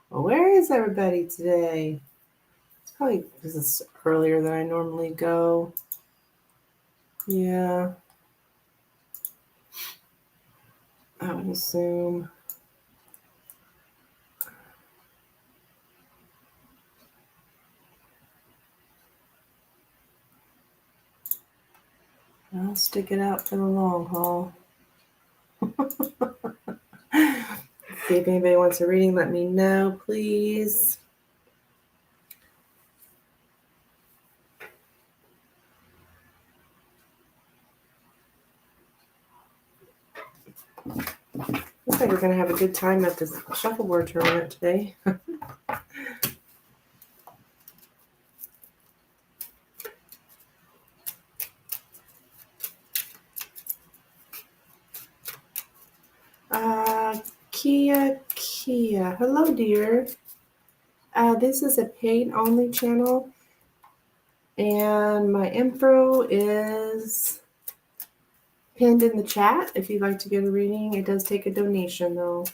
Well, where is everybody today? It's probably because it's earlier than I normally go. Yeah. I would assume. I'll stick it out for the long haul. See if anybody wants a reading, let me know, please. Looks like we're going to have a good time at this shuffleboard tournament today. Kia. Hello, dear. This is a paid-only channel, and my info is pinned in the chat if you'd like to get a reading. It does take a donation, though.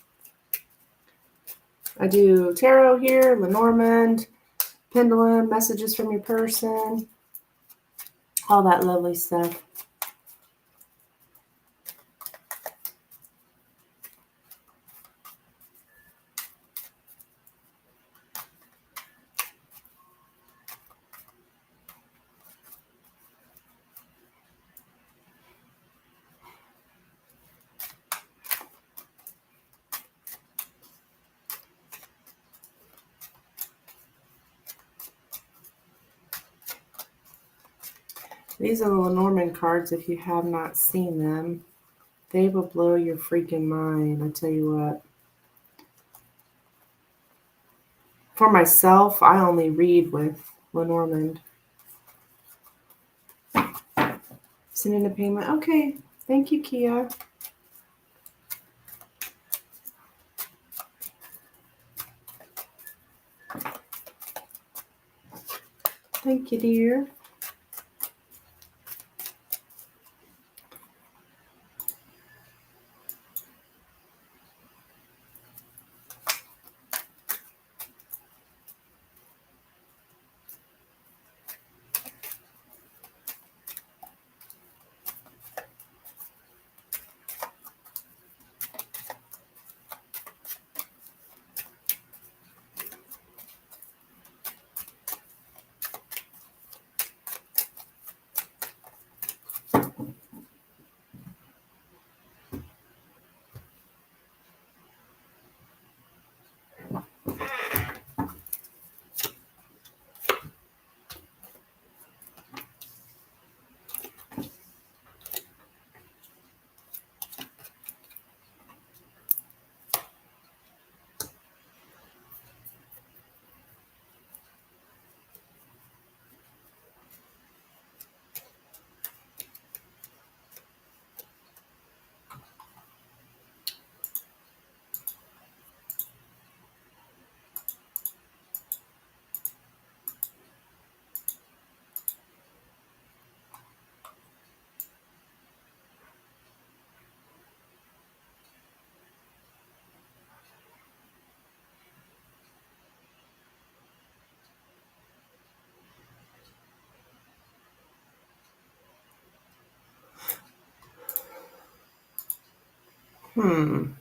I do tarot here, Lenormand, Pendulum, messages from your person, all that lovely stuff. These are the Lenormand cards if you have not seen them. They will blow your freaking mind, I tell you what. For myself, I only read with Lenormand. Sending a payment. Okay. Thank you, Kia. Thank you, dear. Hmm.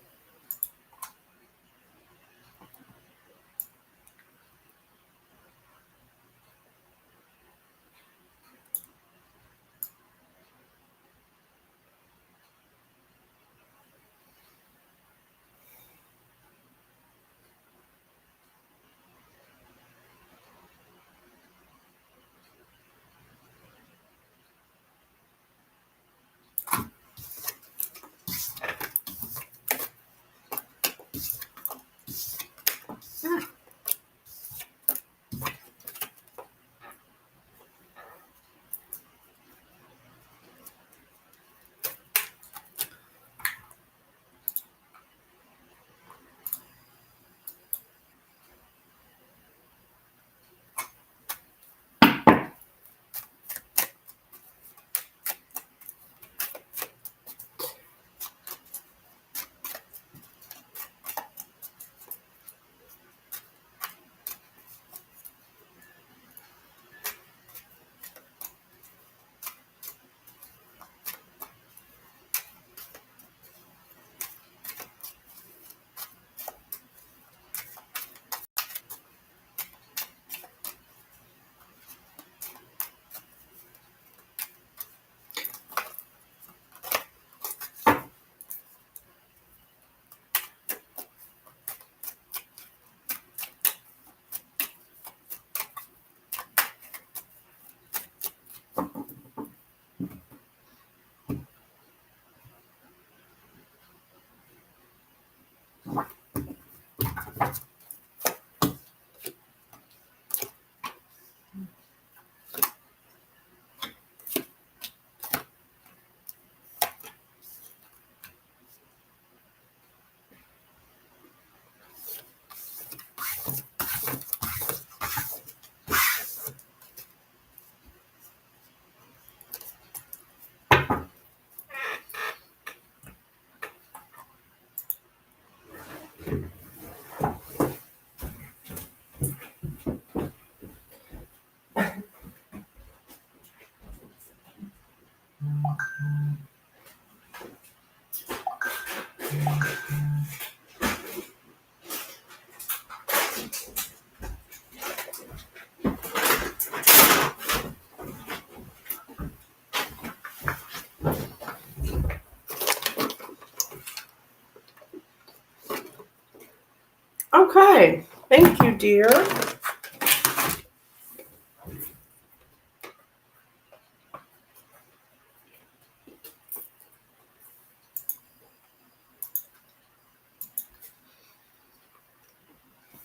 Okay. Thank you, dear.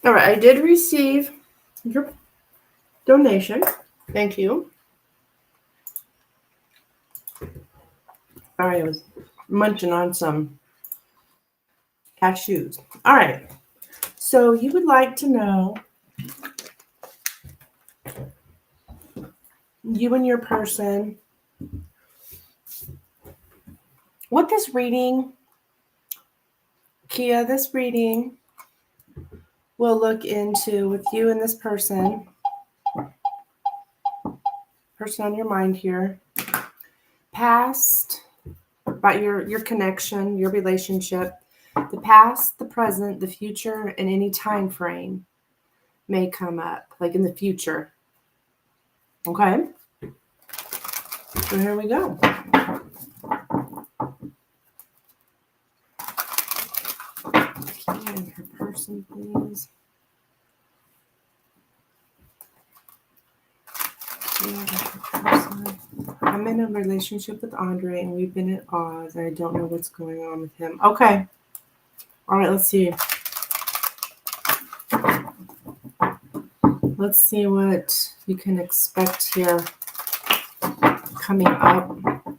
All right, I did receive your donation. Thank you. Sorry, I was munching on some cashews. All right. So you would like to know, you and your person, what this reading, Kia, this reading will look into with you and this person on your mind here, past, about your connection, your relationship, the past, the present, the future, and any time frame may come up, like in the future. Okay? So here we go. And her person, please. I'm in a relationship with Andre and we've been at odds and I don't know what's going on with him. Okay. All right, let's see. Let's see what you can expect here coming up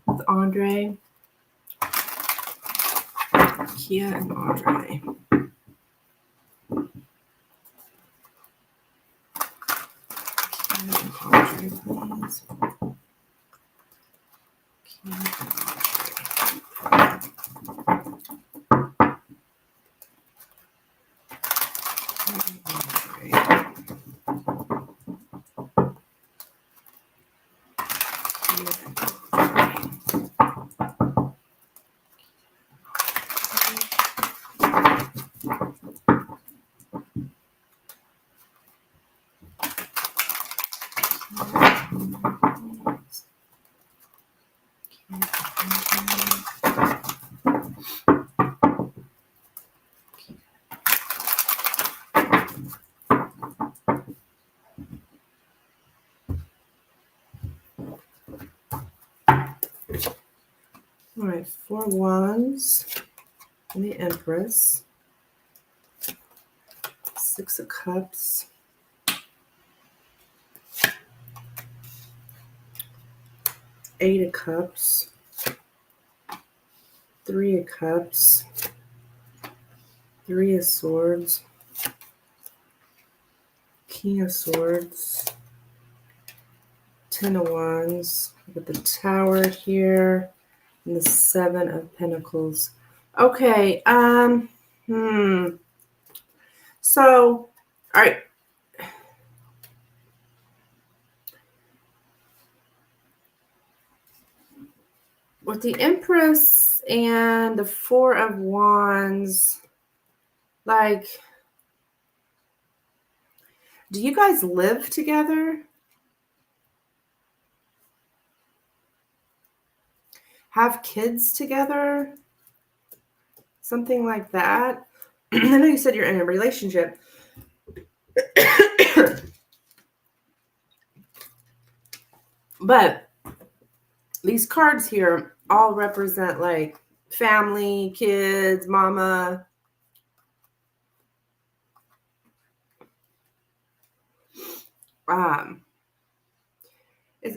with Andre, Kia, and Andre. Kia and Andre, please. Kia and all right, 4 wands and the Empress, 6 of cups, 8 of cups, 3 of cups, 3 of swords, King of swords, 10 of wands, with the Tower here, and the 7 of pentacles. Okay, so, all right. With the Empress and the 4 of wands, like, do you guys live together? Have kids together? Something like that? I know you said you're in a relationship. But these cards here all represent like family, kids, mama.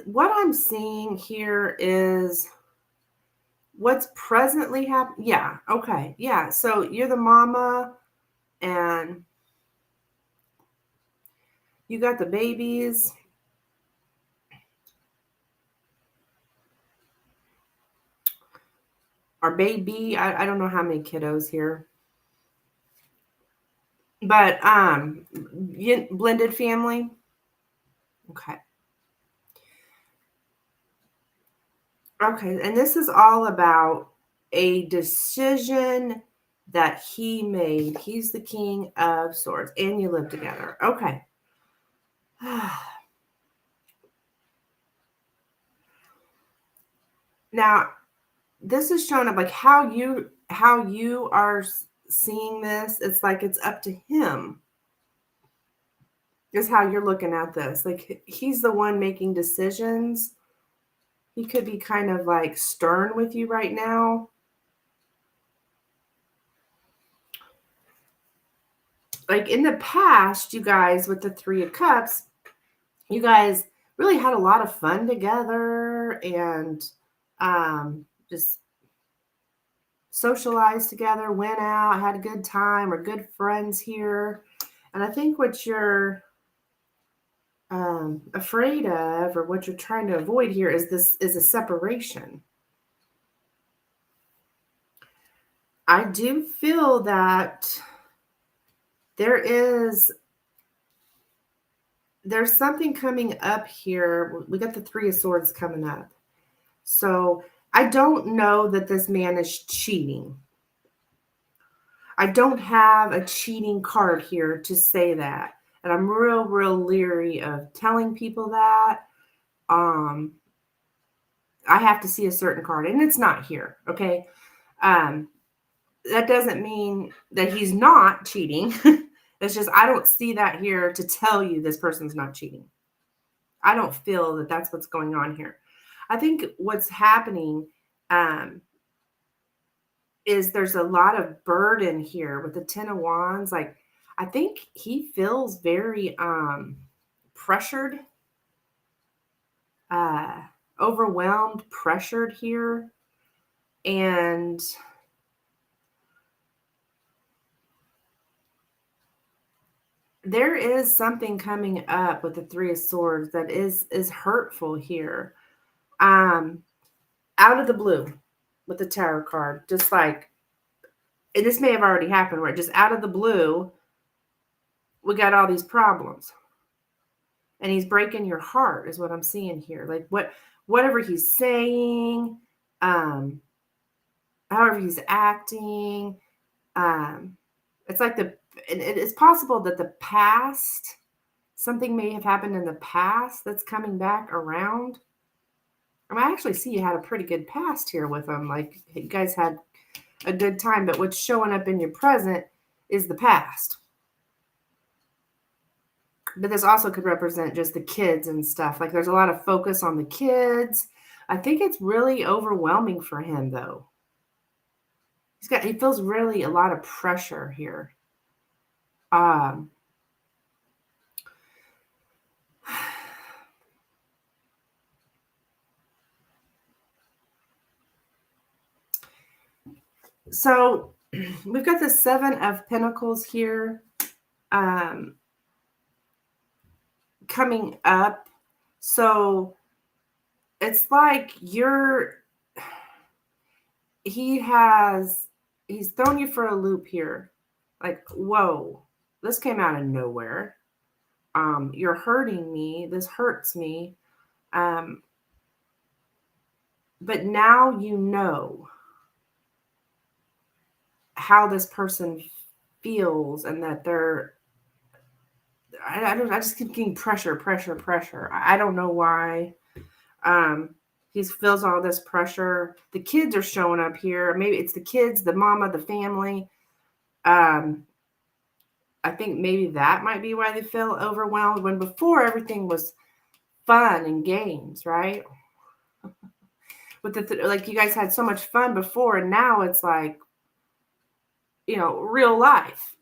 What I'm seeing here is what's presently happening. Yeah, okay. Yeah, so you're the mama and you got the babies. Or baby. I don't know how many kiddos here. But blended family. Okay. Okay, and this is all about a decision that he made. He's the King of Swords, and you live together. Okay. Now, this is showing up like how you are seeing this. It's like it's up to him is how you're looking at this. Like, he's the one making decisions. He could be kind of like stern with you right now. Like in the past, you guys, with the Three of Cups, you guys really had a lot of fun together and just socialized together, went out, had a good time, or good friends here. And I think what you're afraid of, or what you're trying to avoid here, is a separation. I do feel that there's something coming up here. We got the Three of Swords coming up. So I don't know that this man is cheating. I don't have a cheating card here to say that. And I'm real leery of telling people that. I have to see a certain card, and it's not here. Okay. That doesn't mean that he's not cheating. It's just, I don't see that here to tell you this person's not cheating. I don't feel that that's what's going on here. I think what's happening is there's a lot of burden here with the Ten of Wands. Like, I think he feels very pressured, overwhelmed, pressured here. And there is something coming up with the Three of Swords that is hurtful here. Out of the blue with the tarot card, just like, and this may have already happened, where just out of the blue, we got all these problems. And he's breaking your heart, is what I'm seeing here. Like, whatever he's saying, however he's acting, it's like it's possible that the past, something may have happened in the past that's coming back around. I actually see you had a pretty good past here with him. Like, you guys had a good time, but what's showing up in your present is the past. But this also could represent just the kids and stuff. Like, there's a lot of focus on the kids. I think it's really overwhelming for him, though. He feels really a lot of pressure here. So we've got the Seven of Pentacles here coming up. So it's like he's thrown you for a loop here. Like, whoa, this came out of nowhere. You're hurting me. This hurts me. But now you know how this person feels, and that I just keep getting pressure. I don't know why. He feels all this pressure. The kids are showing up here. Maybe it's the kids, the mama, the family. I think maybe that might be why they feel overwhelmed, when before everything was fun and games, right? With like, you guys had so much fun before, and now it's like, real life.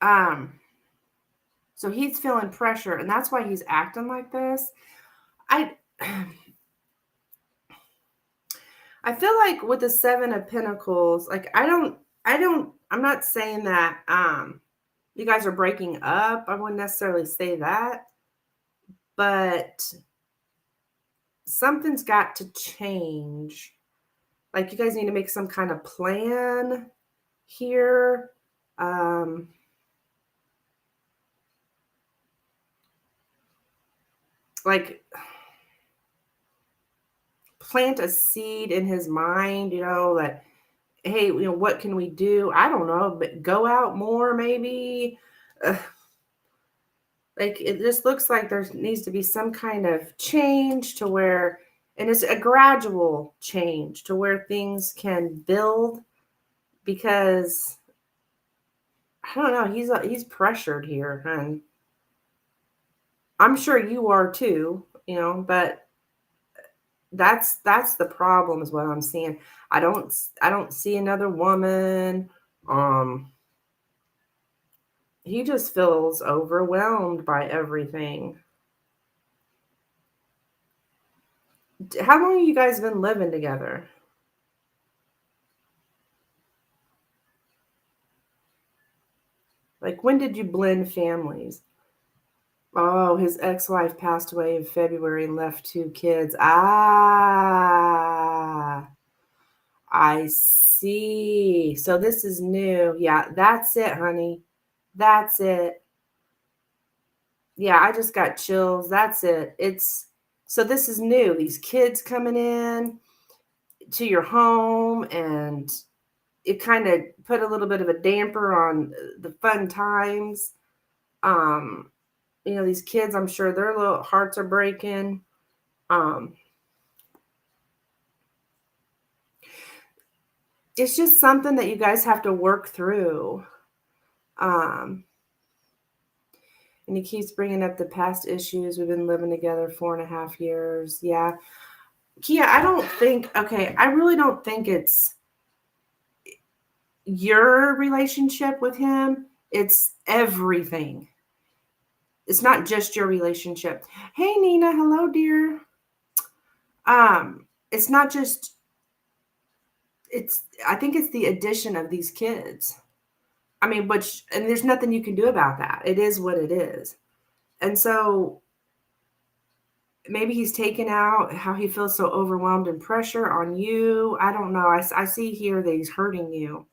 So he's feeling pressure, and that's why he's acting like this. I feel like with the Seven of Pentacles, like, I'm not saying that you guys are breaking up. I wouldn't necessarily say that, but something's got to change. Like, you guys need to make some kind of plan here. Like, plant a seed in his mind, that, hey, what can we do? I don't know, but go out more, maybe. Like, it just looks like there needs to be some kind of change to where, and it's a gradual change to where things can build, because I don't know. He's pressured here, and I'm sure you are too. But that's the problem is what I'm seeing. I don't see another woman. Um, he just feels overwhelmed by everything. How long have you guys been living together? Like, when did you blend families? Oh, his ex-wife passed away in February and left 2 kids. Ah, I see. So this is new. Yeah, that's it, honey. That's it. Yeah, I just got chills. That's it. So this is new. These kids coming in to your home, and it kind of put a little bit of a damper on the fun times. Um, these kids, I'm sure their little hearts are breaking. Um, it's just something that you guys have to work through. Um, and he keeps bringing up the past issues. We've been living together 4.5 years. Yeah. Kia, I really don't think it's your relationship with him. It's everything. It's not just your relationship. Hey, Nina. Hello, dear. It's not just, I think it's the addition of these kids. I mean, and there's nothing you can do about that. It is what it is. And so maybe he's taken out how he feels so overwhelmed and pressure on you. I don't know. I see here that he's hurting you.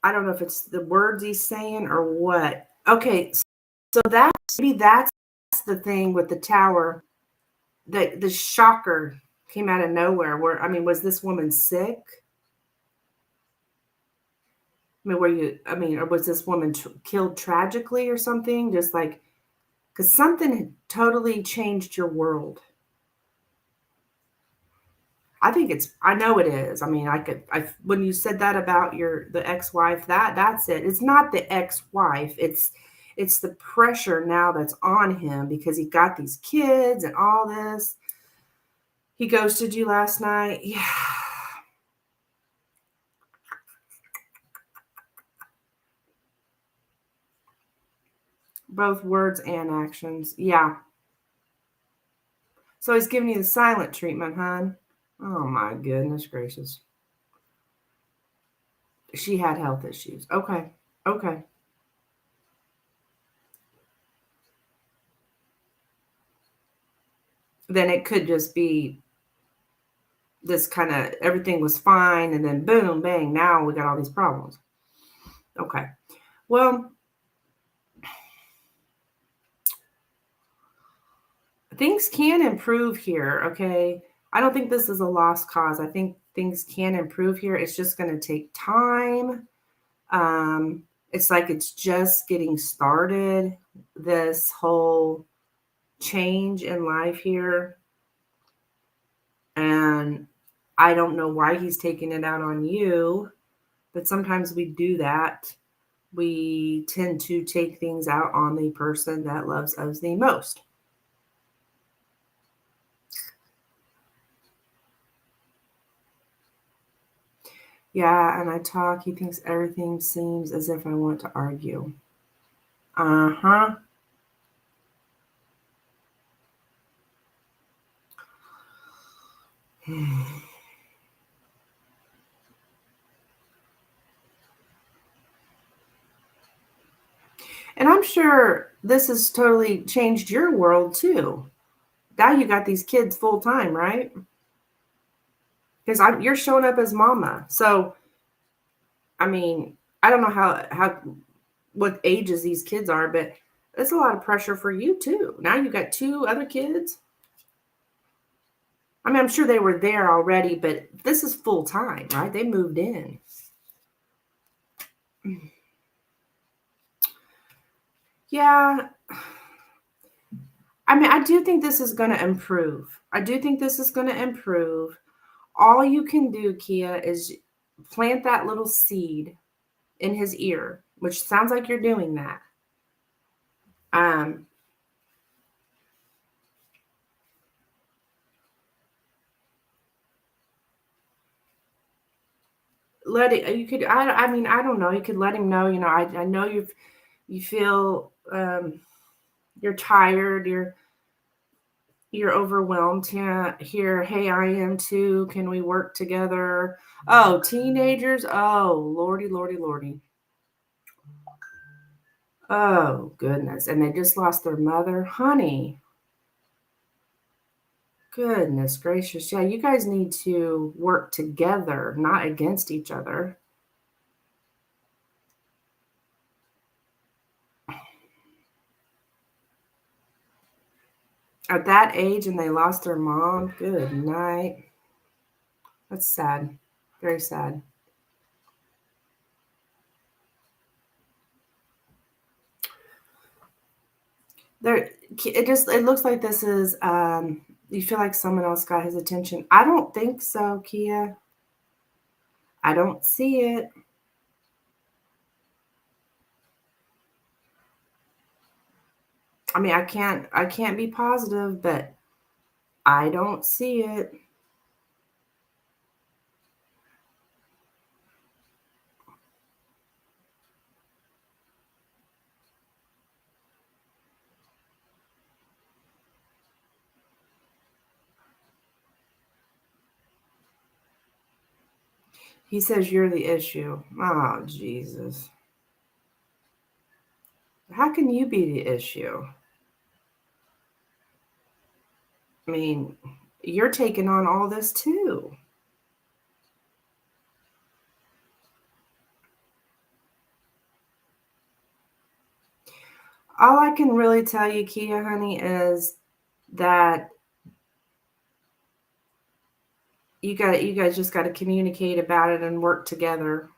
I don't know if it's the words he's saying or what. Okay, so maybe that's the thing with the tower. The shocker came out of nowhere. Was this woman sick? Or was this woman killed tragically or something? Just like, because something totally changed your world. I know it is. When you said that about the ex-wife, that's it. It's not the ex-wife. It's the pressure now that's on him because he got these kids and all this. He ghosted you last night. Yeah. Both words and actions. Yeah. So he's giving you the silent treatment, hon. Oh my goodness gracious. She had health issues. Okay. Okay. Then it could just be this kind of everything was fine and then boom, bang, now we got all these problems. Okay. Well, things can improve here, okay? I don't think this is a lost cause. I think things can improve here. It's just going to take time. It's like it's just getting started, this whole change in life here. And I don't know why he's taking it out on you, but sometimes we do that. We tend to take things out on the person that loves us the most. Yeah, and I talk, he thinks everything seems as if I want to argue. Uh-huh. And I'm sure this has totally changed your world too. Now you got these kids full time, right? Because you're showing up as mama. So, I don't know how what ages these kids are, but it's a lot of pressure for you too. Now you got 2 other kids. I'm sure they were there already, but this is full time, right? They moved in. Yeah. I do think this is going to improve. I do think this is going to improve. All you can do, Kia, is plant that little seed in his ear, which sounds like you're doing that. Um, let it, you could, I mean, I don't know. You could let him know, I know you feel, you're tired, you're overwhelmed here. Hey, I am too. Can we work together? Oh, teenagers. Oh, Lordy, Lordy, Lordy. Oh, goodness. And they just lost their mother. Honey. Goodness gracious. Yeah, you guys need to work together, not against each other. At that age and they lost their mom. Good night. That's sad. Very sad. There, it looks like this is, you feel like someone else got his attention. I don't think so, Kia. I don't see it. I mean, I can't be positive, but I don't see it. He says you're the issue. Oh, Jesus. How can you be the issue? I mean, you're taking on all this too. All I can really tell you, Kia, honey, is that you guys just got to communicate about it and work together.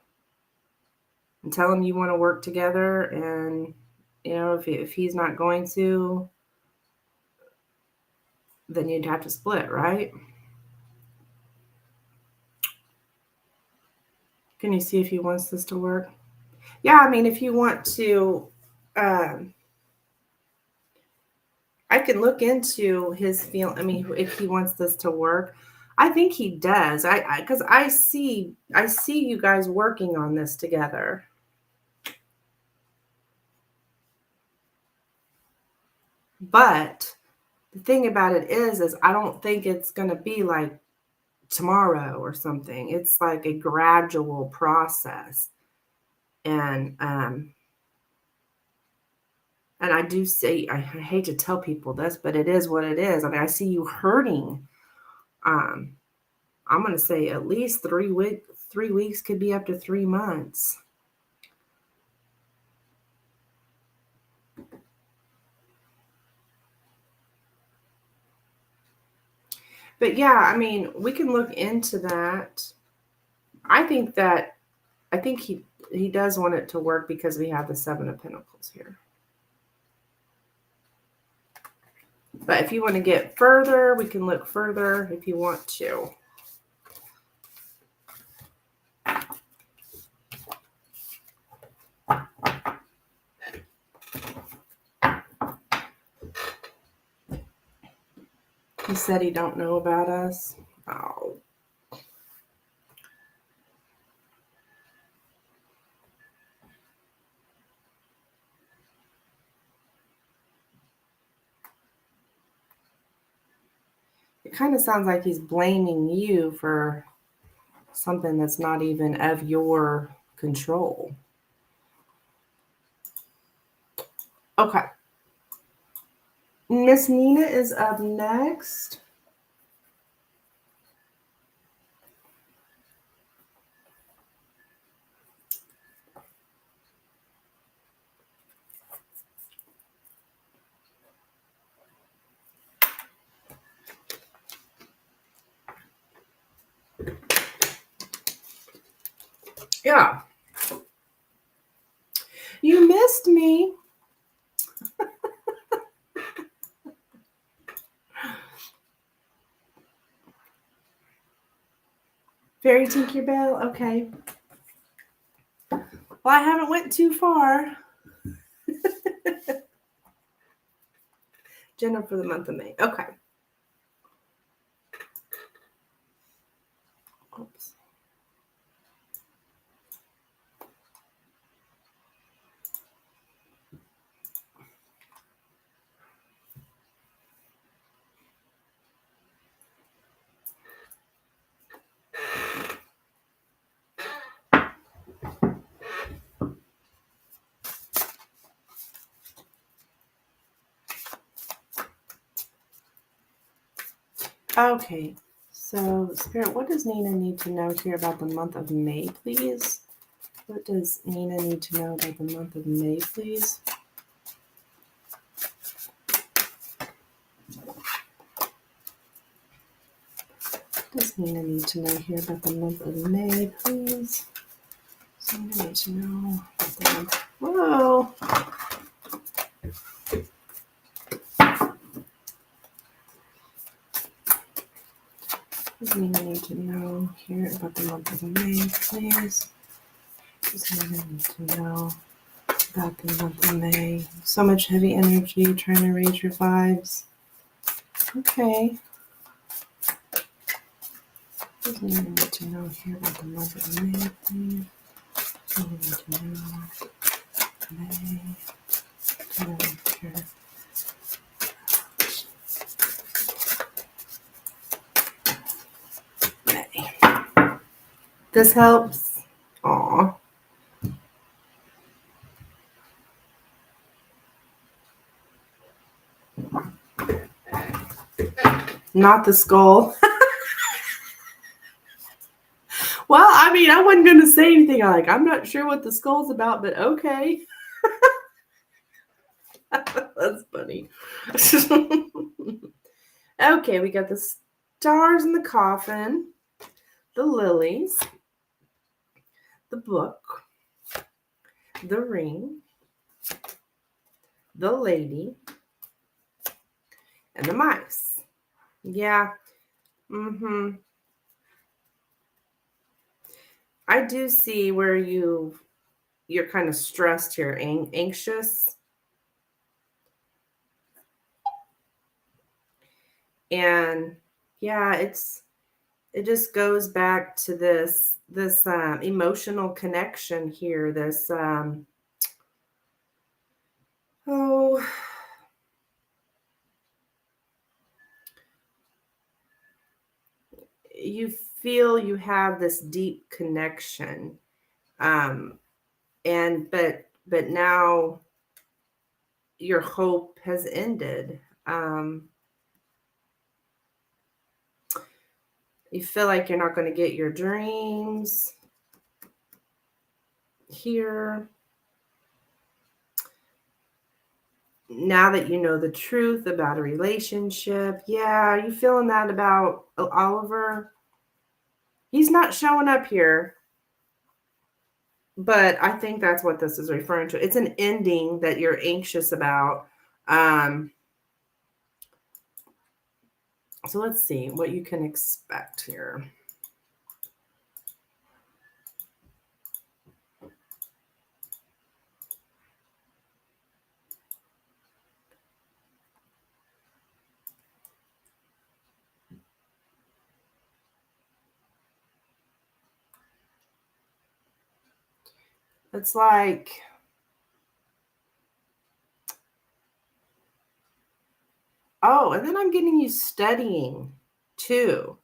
And tell him you want to work together, and if he's not going to, then you'd have to split, right? Can you see if he wants this to work? Yeah, I mean, if you want to, um, I can look into his feel. I mean, if he wants this to work, I think he does. Because I see you guys working on this together. But the thing about it is I don't think it's going to be like tomorrow or something. It's like a gradual process. And I do say, I hate to tell people this, but it is what it is. I mean, I see you hurting. Um, I'm going to say at least 3 weeks. 3 weeks could be up to 3 months. But yeah, I mean, we can look into that. I think he does want it to work because we have the Seven of Pentacles here. But if you want to get further, we can look further if you want to. He said he don't know about us. Oh. It kind of sounds like he's blaming you for something that's not even of your control. Okay. Miss Nina is up next. Yeah. You missed me. Fairy Tinkerbell. Okay. Well, I haven't went too far. Jenna for the month of May. Okay. Oops. Okay. So, Spirit, what does Nina need to know here about the month of May, please? What does Nina need to know about the month of May, please? What does Nina need to know here about the month of May, please? So Nina needs to know about the month. Whoa! What does Nina need to know here about the month of May, please? What does Nina need to know about the month of May? So much heavy energy trying to raise your vibes. Okay. What does Nina need to know here about the month of May, please? What do you need to know? May. Here. May. This helps. Aw. Not the skull. Well, I mean, I wasn't going to say anything. Like, I'm not sure what the skull's about, but okay. That's funny. Okay, we got the stars in the coffin, the lilies, the book, the ring, the lady, and the mice. Yeah. I do see where you're kind of stressed here, anxious. And yeah, it just goes back to this emotional connection here. This you feel you have this deep connection, and but now your hope has ended. You feel like you're not going to get your dreams here. Now that you know the truth about a relationship. Yeah, are you feeling that about Oliver? He's not showing up here, but I think that's what this is referring to. It's an ending that you're anxious about. So let's see what you can expect here. It's like, oh, and then I'm getting you studying too.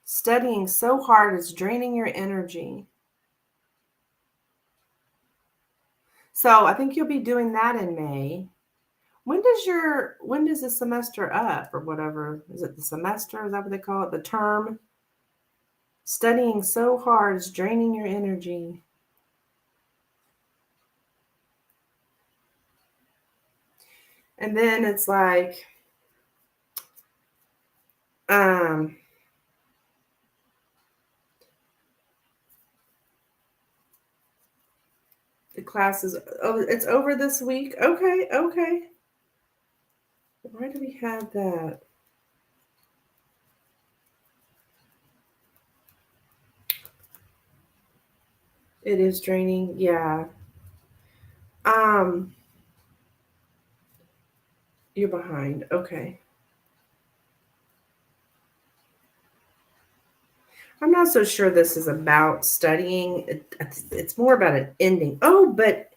Studying so hard is draining your energy. So I think you'll be doing that in May. When does the semester up or whatever? Is it the semester? Is that what they call it? The term? Studying so hard is draining your energy. And then it's like, the class is, oh, it's over this week. Okay. Why do we have that? It is draining. Yeah. Um, you're behind. Okay. I'm not so sure this is about studying. It's more about an ending. But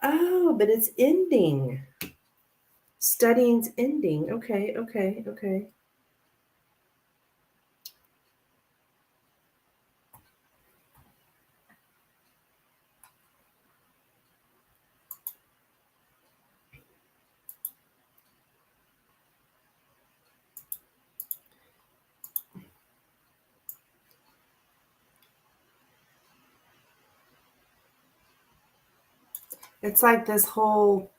it's ending. Studying's ending. Okay, okay, okay. It's like this whole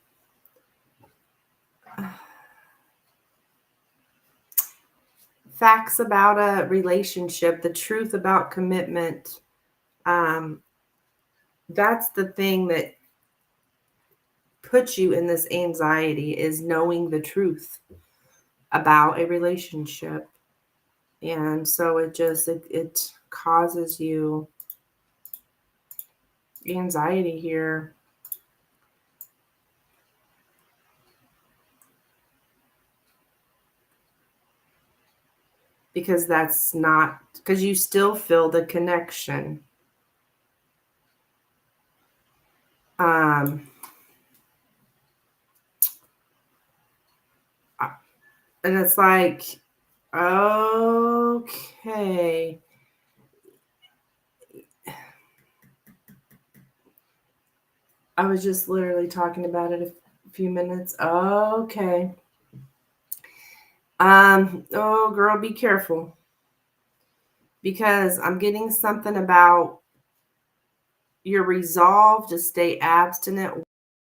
facts about a relationship, the truth about commitment. Um, that's the thing that puts you in this anxiety is knowing the truth about a relationship. And so it causes you anxiety here because that's not because you still feel the connection. Um, and it's like, okay, I was just literally talking about it a few minutes. Okay. Oh girl, be careful because I'm getting something about your resolve to stay abstinent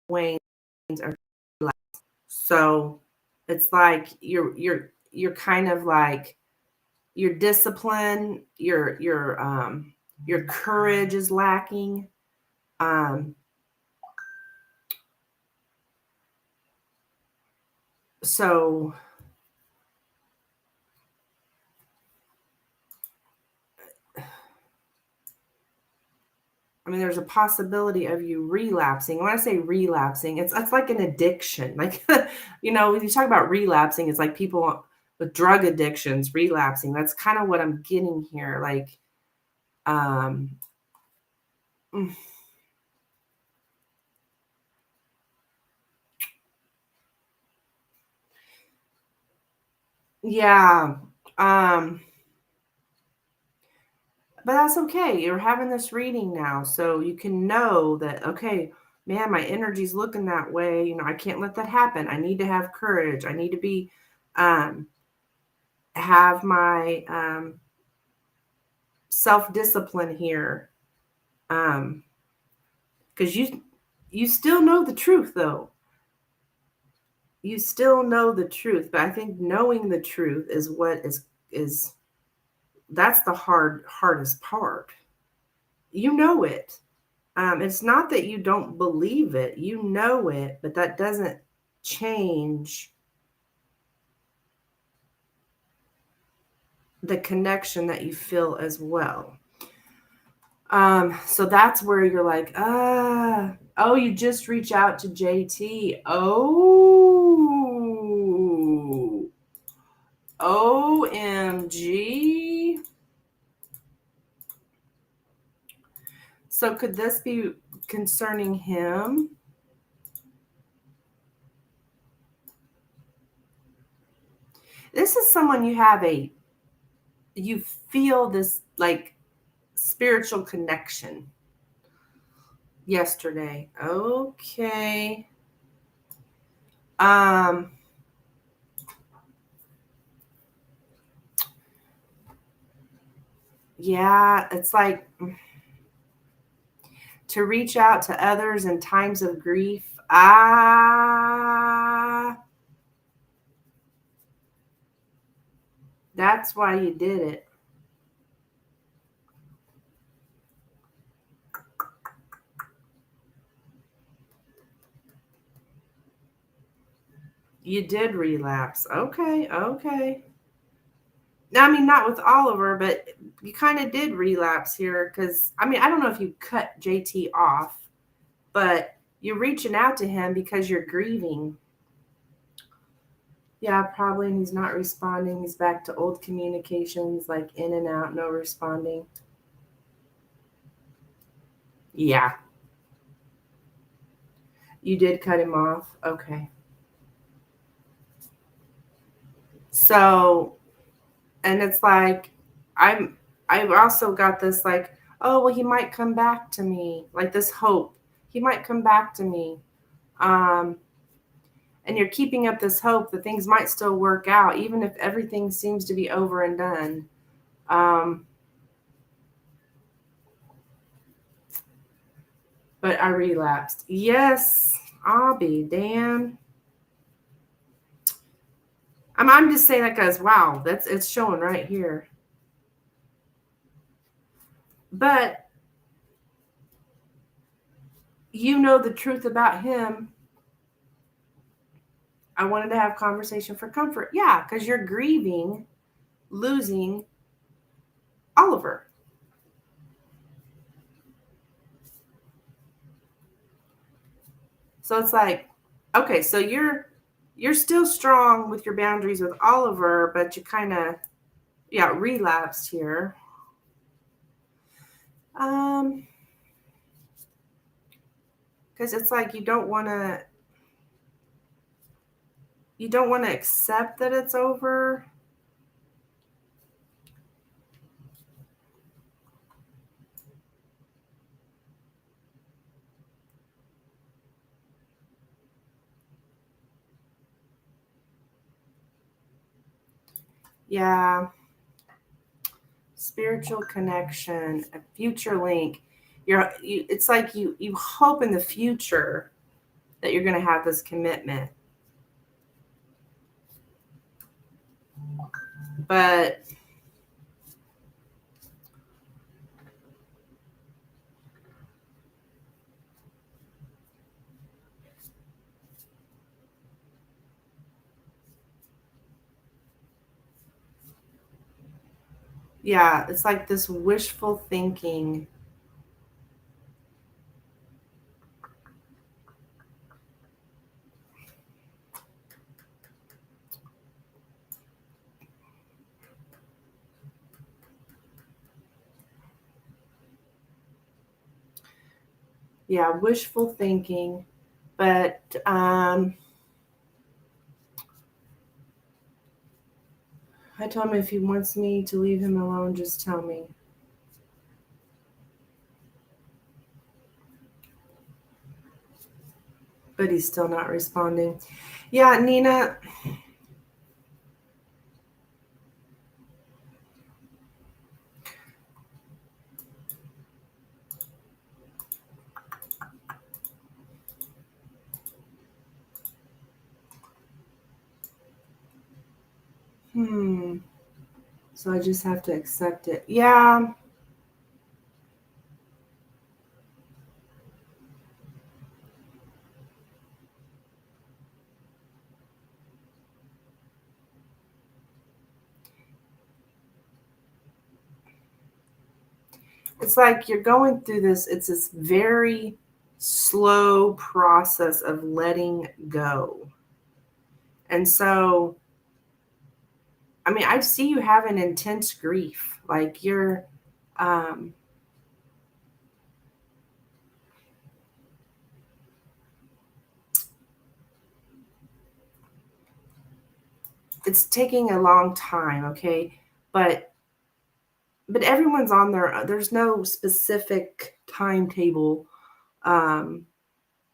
wanes or less. So it's like you're kind of like your discipline, your courage is lacking. Um, so I mean, there's a possibility of you relapsing. When I say relapsing, it's like an addiction. Like, when you talk about relapsing, it's like people with drug addictions relapsing. That's kind of what I'm getting here. Like, um, mm, yeah. Um, but that's okay. You're having this reading now, so you can know that, okay, man, my energy's looking that way. I can't let that happen. I need to have courage. I need to be, um, have my self discipline here. Because you still know the truth, though. You still know the truth, but I think knowing the truth is what is that's the hardest part. You know it. It's not that you don't believe it. You know it, but that doesn't change the connection that you feel as well. So that's where you're like, oh, you just reach out to JT. Oh, OMG. So could this be concerning him? This is someone you feel this like spiritual connection yesterday. Okay. Um, yeah, it's like to reach out to others in times of grief. That's why you did it. You did relapse. Okay, okay. I mean, not with Oliver, but you kind of did relapse here because, I mean, I don't know if you cut JT off, but you're reaching out to him because you're grieving. Yeah, probably. And he's not responding. He's back to old communications, like in and out, no responding. Yeah, you did cut him off. Okay. So, and it's like, I've also got this like, oh, well, he might come back to me, like this hope. He might come back to me. Um, and you're keeping up this hope that things might still work out, even if everything seems to be over and done. Um, but I relapsed. Yes, I'll be damned. I'm just saying that because wow, it's showing right here. But you know the truth about him. I wanted to have conversation for comfort. Yeah, because you're grieving losing Oliver. So it's like, okay, so you're still strong with your boundaries with Oliver, but you kind of relapsed here. Um, because it's like you don't want to accept that it's over. Yeah, spiritual connection, a future link. It's like you hope in the future that you're going to have this commitment. But yeah, it's like this wishful thinking. Yeah, wishful thinking. But I told him if he wants me to leave him alone, just tell me. But he's still not responding. Yeah, Nina. So I just have to accept it. Yeah. It's like you're going through this, it's this very slow process of letting go. And so, I mean, I see you having intense grief. Like um, it's taking a long time, okay? But everyone's on there's no specific timetable. Um,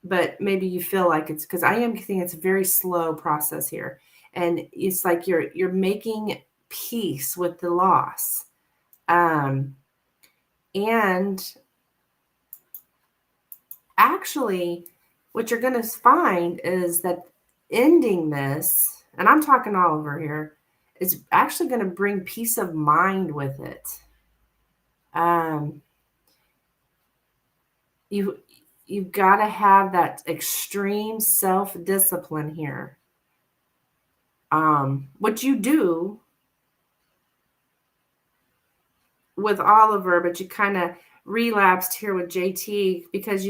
but maybe you feel like it's because I am thinking it's a very slow process here. And it's like you're making peace with the loss. Um, and actually, what you're going to find is that ending this, and I'm talking Oliver here, is actually going to bring peace of mind with it. Um, you you've got to have that extreme self discipline here. What you do with Oliver, but you kind of relapsed here with JT because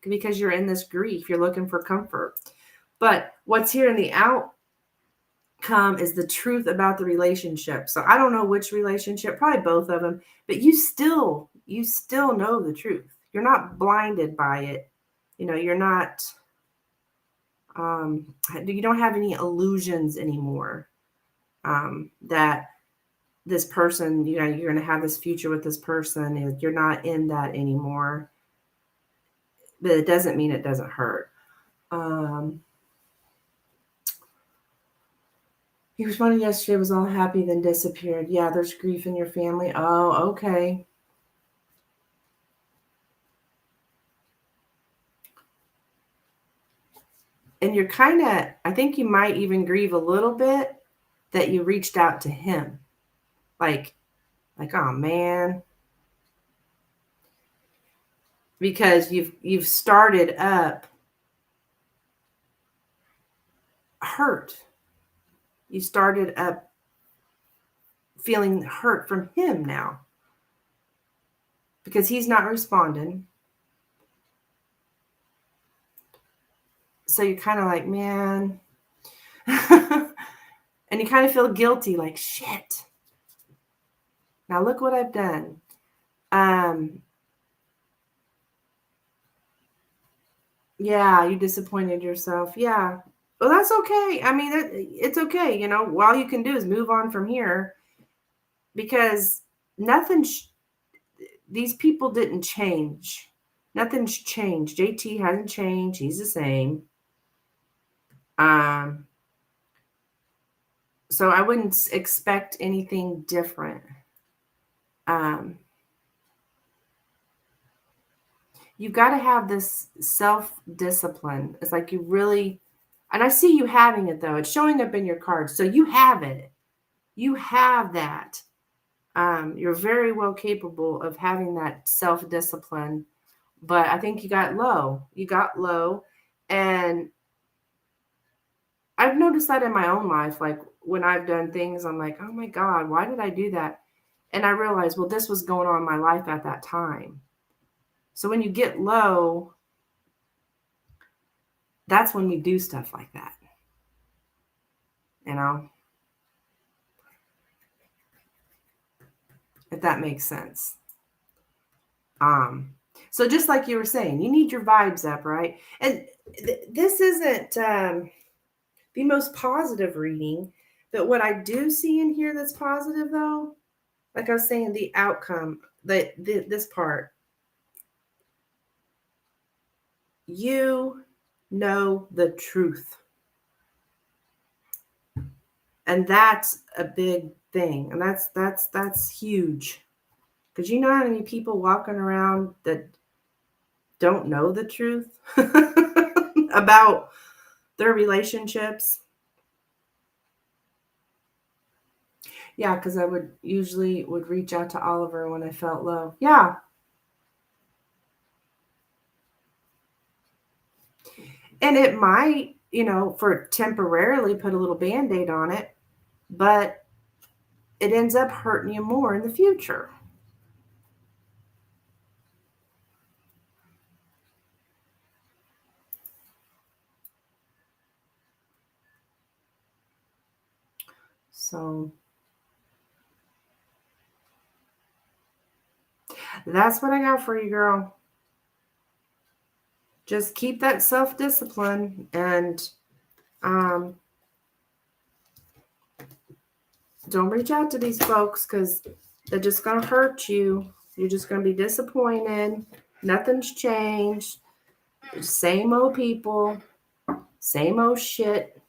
because you're in this grief. You're looking for comfort. But what's here in the outcome is the truth about the relationship. So I don't know which relationship, probably both of them, but you still know the truth. You're not blinded by it. You're not you don't have any illusions anymore. That this person, you're going to have this future with this person. You're not in that anymore. But it doesn't mean it doesn't hurt. He responded yesterday, was all happy, then disappeared. Yeah, there's grief in your family. Oh, okay. And you're kind of, I think you might even grieve a little bit that you reached out to him. Like, oh man. Because you've started up hurt. You started up feeling hurt from him now. Because he's not responding. So you're kind of like, man. And you kind of feel guilty, like, shit. Now look what I've done. Yeah, you disappointed yourself. Yeah. Well, that's okay. I mean, it's okay. All you can do is move on from here because these people didn't change. Nothing's changed. JT hasn't changed. He's the same. So I wouldn't expect anything different. You've got to have this self-discipline. It's like you really, and I see you having it though. It's showing up in your cards. So you have it. You have that. You're very well capable of having that self-discipline, but I think you got low. And I've noticed that in my own life. Like when I've done things, I'm like, oh my God, why did I do that? And I realized, well, this was going on in my life at that time. So when you get low, that's when we do stuff like that. If that makes sense. So just like you were saying, you need your vibes up, right? And this isn't the most positive reading, but what I do see in here that's positive though, like I was saying, the outcome, this part, you know the truth. And that's a big thing. And that's huge. Because you know how many people walking around that don't know the truth about their relationships. Yeah, because I would usually reach out to Oliver when I felt low. Yeah. And it might, for temporarily put a little Band-Aid on it, but it ends up hurting you more in the future. So that's what I got for you, girl. Just keep that self-discipline and don't reach out to these folks because they're just going to hurt you. You're just going to be disappointed. Nothing's changed. Same old people. Same old shit.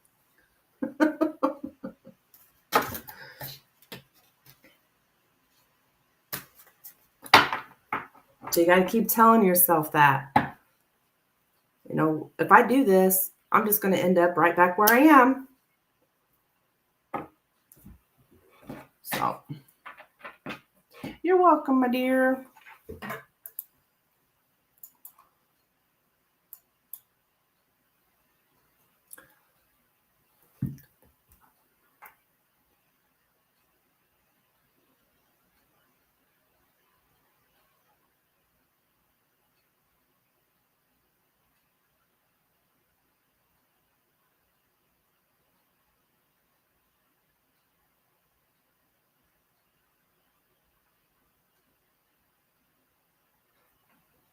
So you got to keep telling yourself that. If I do this, I'm just going to end up right back where I am. So, you're welcome, my dear.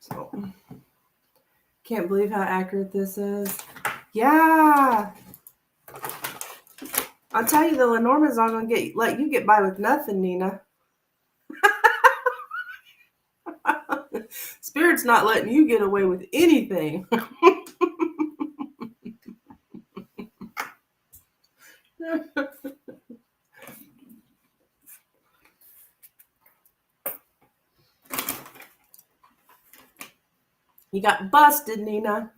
So, can't believe how accurate this is. Yeah. I'll tell you, the Lenormand's not going to let you get by with nothing, Nina. Spirit's not letting you get away with anything. You got busted, Nina.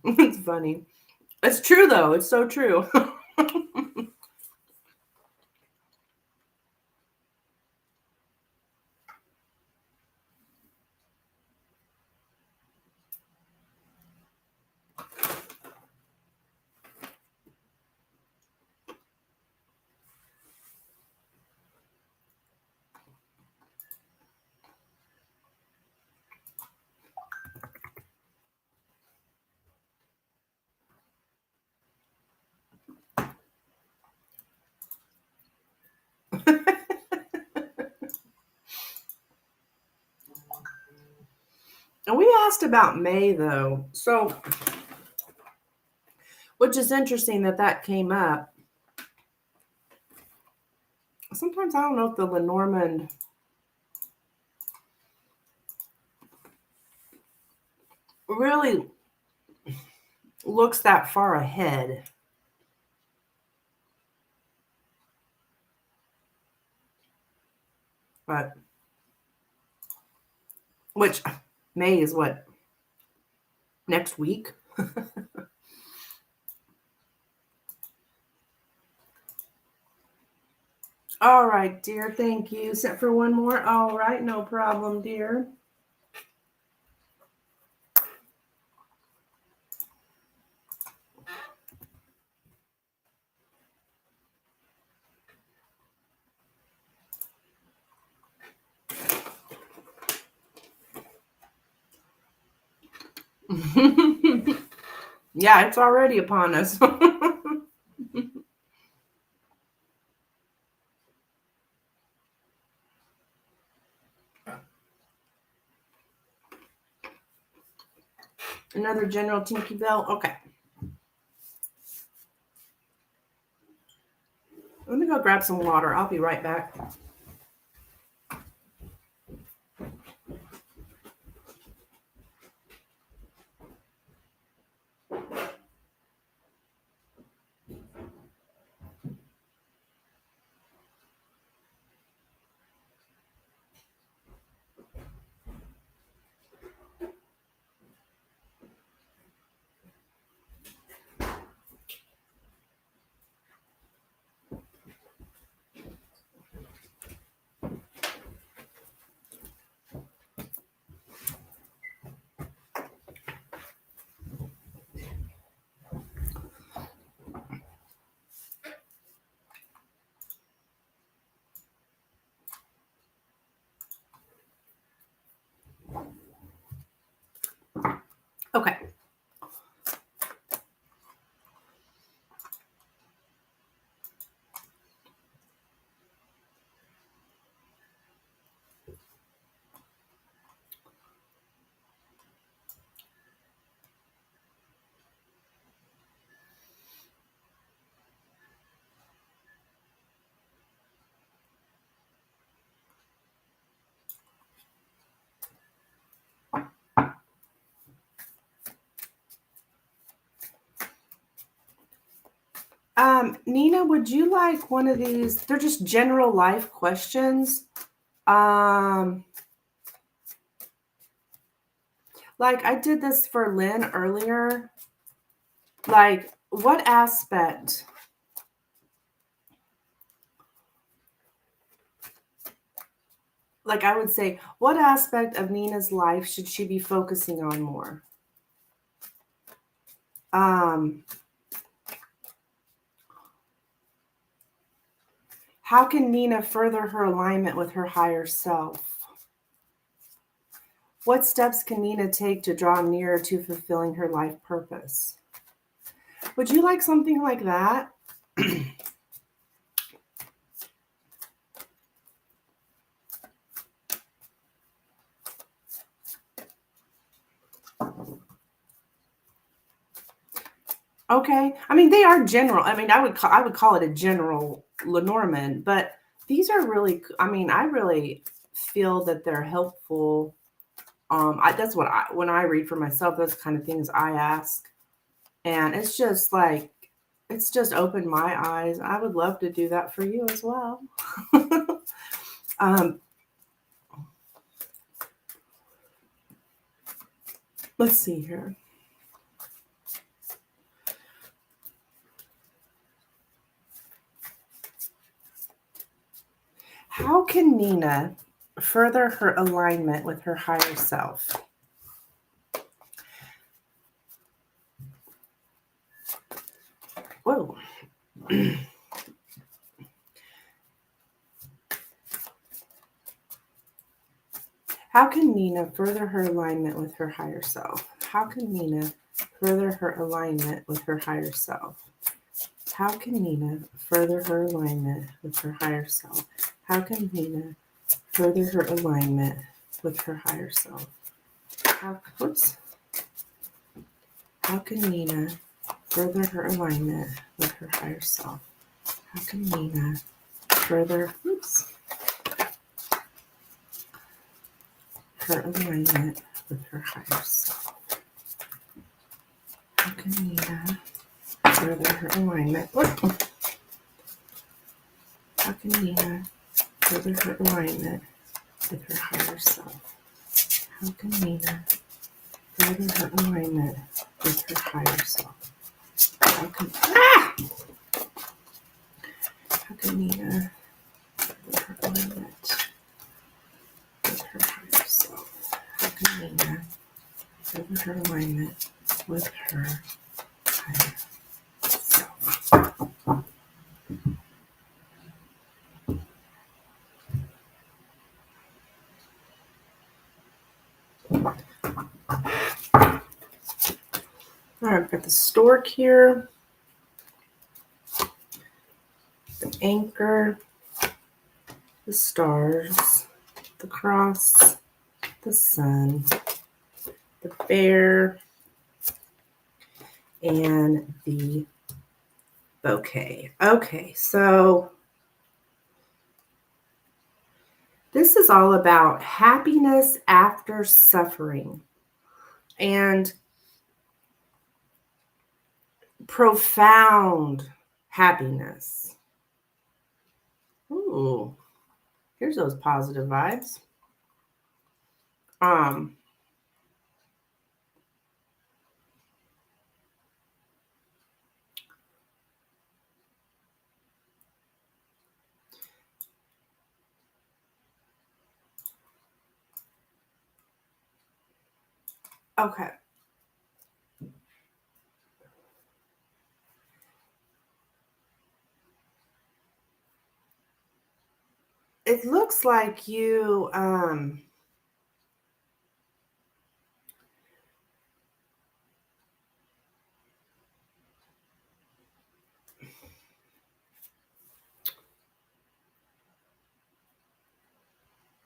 It's funny. It's true, though. It's so true. And we asked about May, though. So, which is interesting that came up. Sometimes I don't know if the Lenormand really looks that far ahead. But, which May is what? Next week? All right, dear. Thank you. Set for one more. All right. No problem, dear. Yeah, it's already upon us. Another General Tinky Bell. Okay. Let me go grab some water. I'll be right back. Okay. Nina, would you like one of these? They're just general life questions. Like I did this for Lynn earlier. Like, what aspect? Like I would say, what aspect of Nina's life should she be focusing on more? How can Nina further her alignment with her higher self? What steps can Nina take to draw nearer to fulfilling her life purpose? Would you like something like that? Okay. I mean, they are general. I mean, I would call it a general Lenormand, but these are really, I mean, I really feel that they're helpful. That's what when I read for myself, those kind of things I ask. And it's just like, it's just opened my eyes. I would love to do that for you as well. um, let's see here. How can Nina further her alignment with her higher self? Whoa. How can Nina further her alignment with her higher self? How can Nina further her alignment with her higher self? How can Nina further her alignment with her higher self? How can Nina further her alignment with her higher self? How can Nina further her alignment with her higher self? How can Nina further her alignment with her higher self? How can Nina further her alignment? How can Nina further her alignment with her higher self? How can Nina further her alignment with her higher self? How can Nina further her alignment with her higher self? How can Nina further her alignment with her higher self? All right, I've got the stork here, the anchor, the stars, the cross, the sun, the bear, and the bouquet. Okay, so this is all about happiness after suffering and profound happiness. Ooh, here's those positive vibes. Um, okay. It looks like you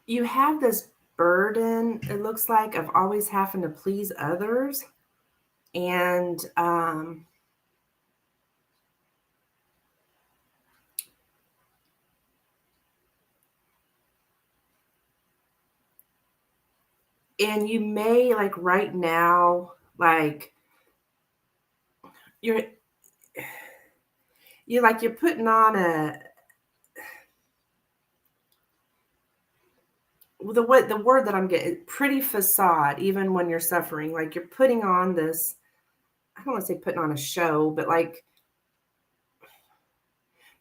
you have this burden, it looks like, of always having to please others. And you may, like, right now, like, you're you're putting on the word that I'm getting, pretty facade, even when you're suffering. Like, you're putting on this, I don't want to say putting on a show, but like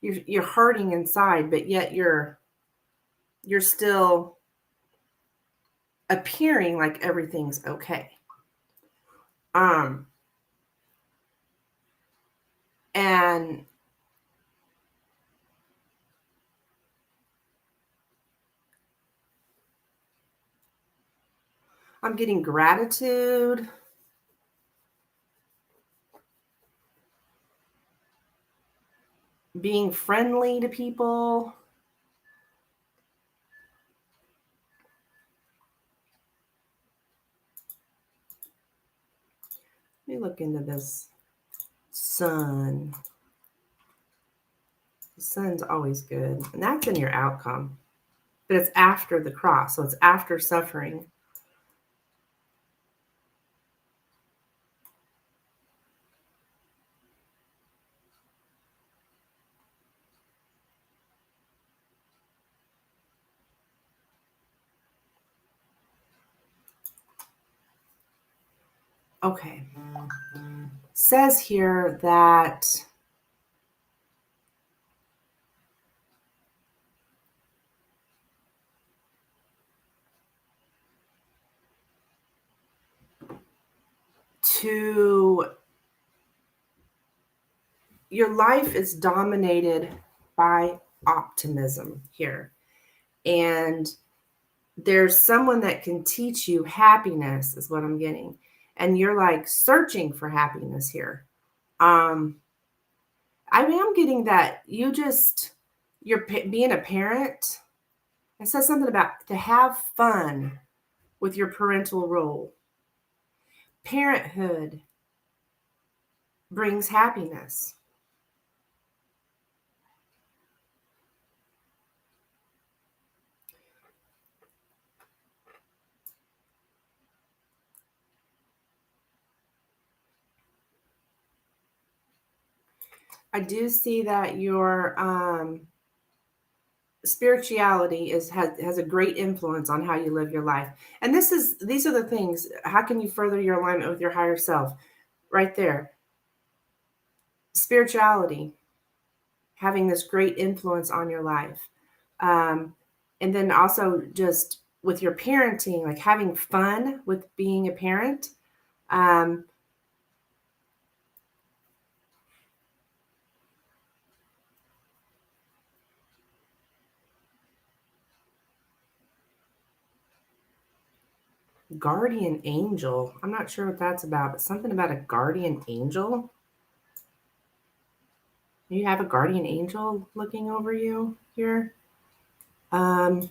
you're hurting inside, but yet you're still appearing like everything's okay. And I'm getting gratitude. being friendly to people. Let me look into this sun. The sun's always good. And that's in your outcome. But it's after the cross. So it's after suffering. Okay. Says here that your life is dominated by optimism here. And there's someone that can teach you happiness, is what I'm getting. And you're like searching for happiness here. I am getting that you're being a parent. It says something about to have fun with your parental role. Parenthood brings happiness. I do see that your spirituality has a great influence on how you live your life. And these are the things. How can you further your alignment with your higher self? Right there. Spirituality having this great influence on your life. And then also just with your parenting, like having fun with being a parent. Guardian angel. I'm not sure what that's about, but something about a guardian angel. You have a guardian angel looking over you here. And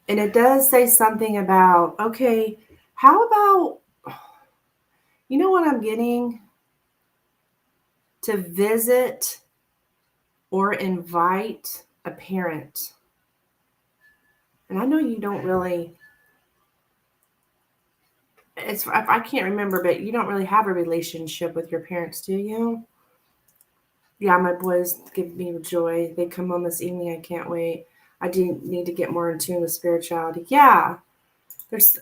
it does say something about, okay, how about, you know what I'm getting? To visit or invite a parent. And I know you don't really, I can't remember, but you don't really have a relationship with your parents, do you? Yeah, my boys give me joy. They come home this evening. I can't wait. I do need to get more in tune with spirituality. Yeah.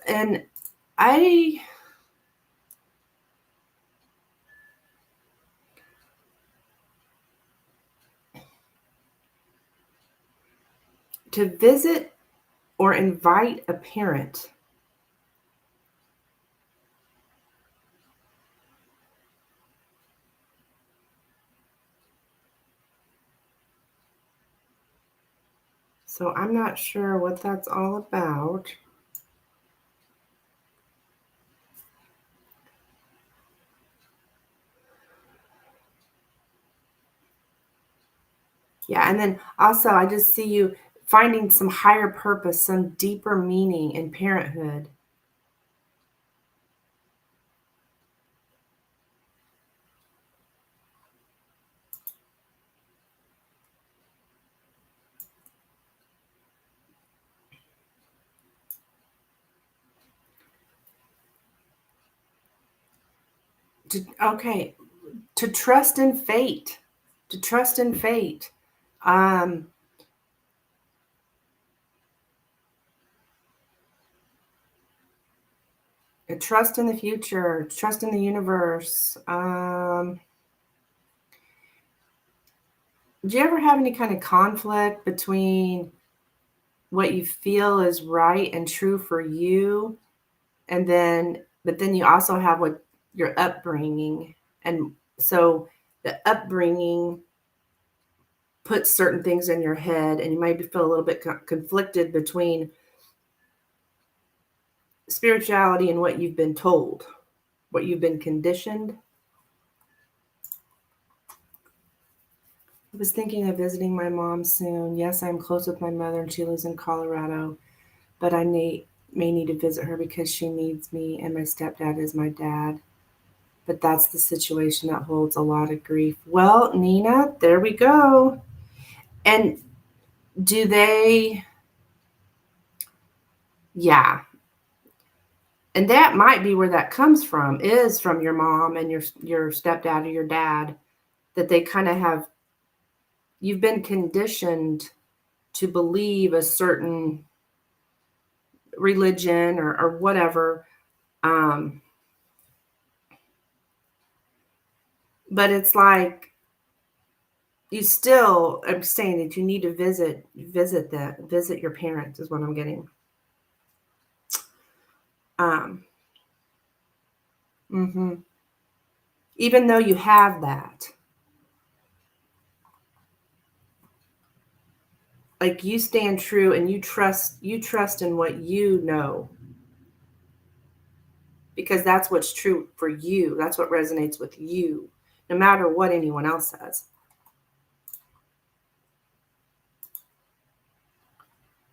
And I, to visit or invite a parent. So I'm not sure what that's all about. Yeah, and then also I just see you finding some higher purpose, some deeper meaning in parenthood. Okay, to trust in fate. To trust in fate. Um, trust in the future, trust in the universe. Do you ever have any kind of conflict between what you feel is right and true for you, and but then you also have what your upbringing, and so the upbringing puts certain things in your head, and you maybe feel a little bit conflicted between spirituality and what you've been told, what you've been conditioned. I was thinking of visiting my mom soon. Yes, I'm close with my mother and she lives in Colorado, but may need to visit her because she needs me and my stepdad is my dad. But that's the situation that holds a lot of grief. Well, Nina, there we go. And do they, yeah. And that might be where that comes from, is from your mom and your stepdad or your dad, that they kind of have, you've been conditioned to believe a certain religion or whatever. Um, but it's like, you still, I'm saying that you need to visit your parents is what I'm getting. Um, hmm Even though you have that, like you stand true and you trust in what you know, because that's what's true for you. That's what resonates with you, no matter what anyone else says.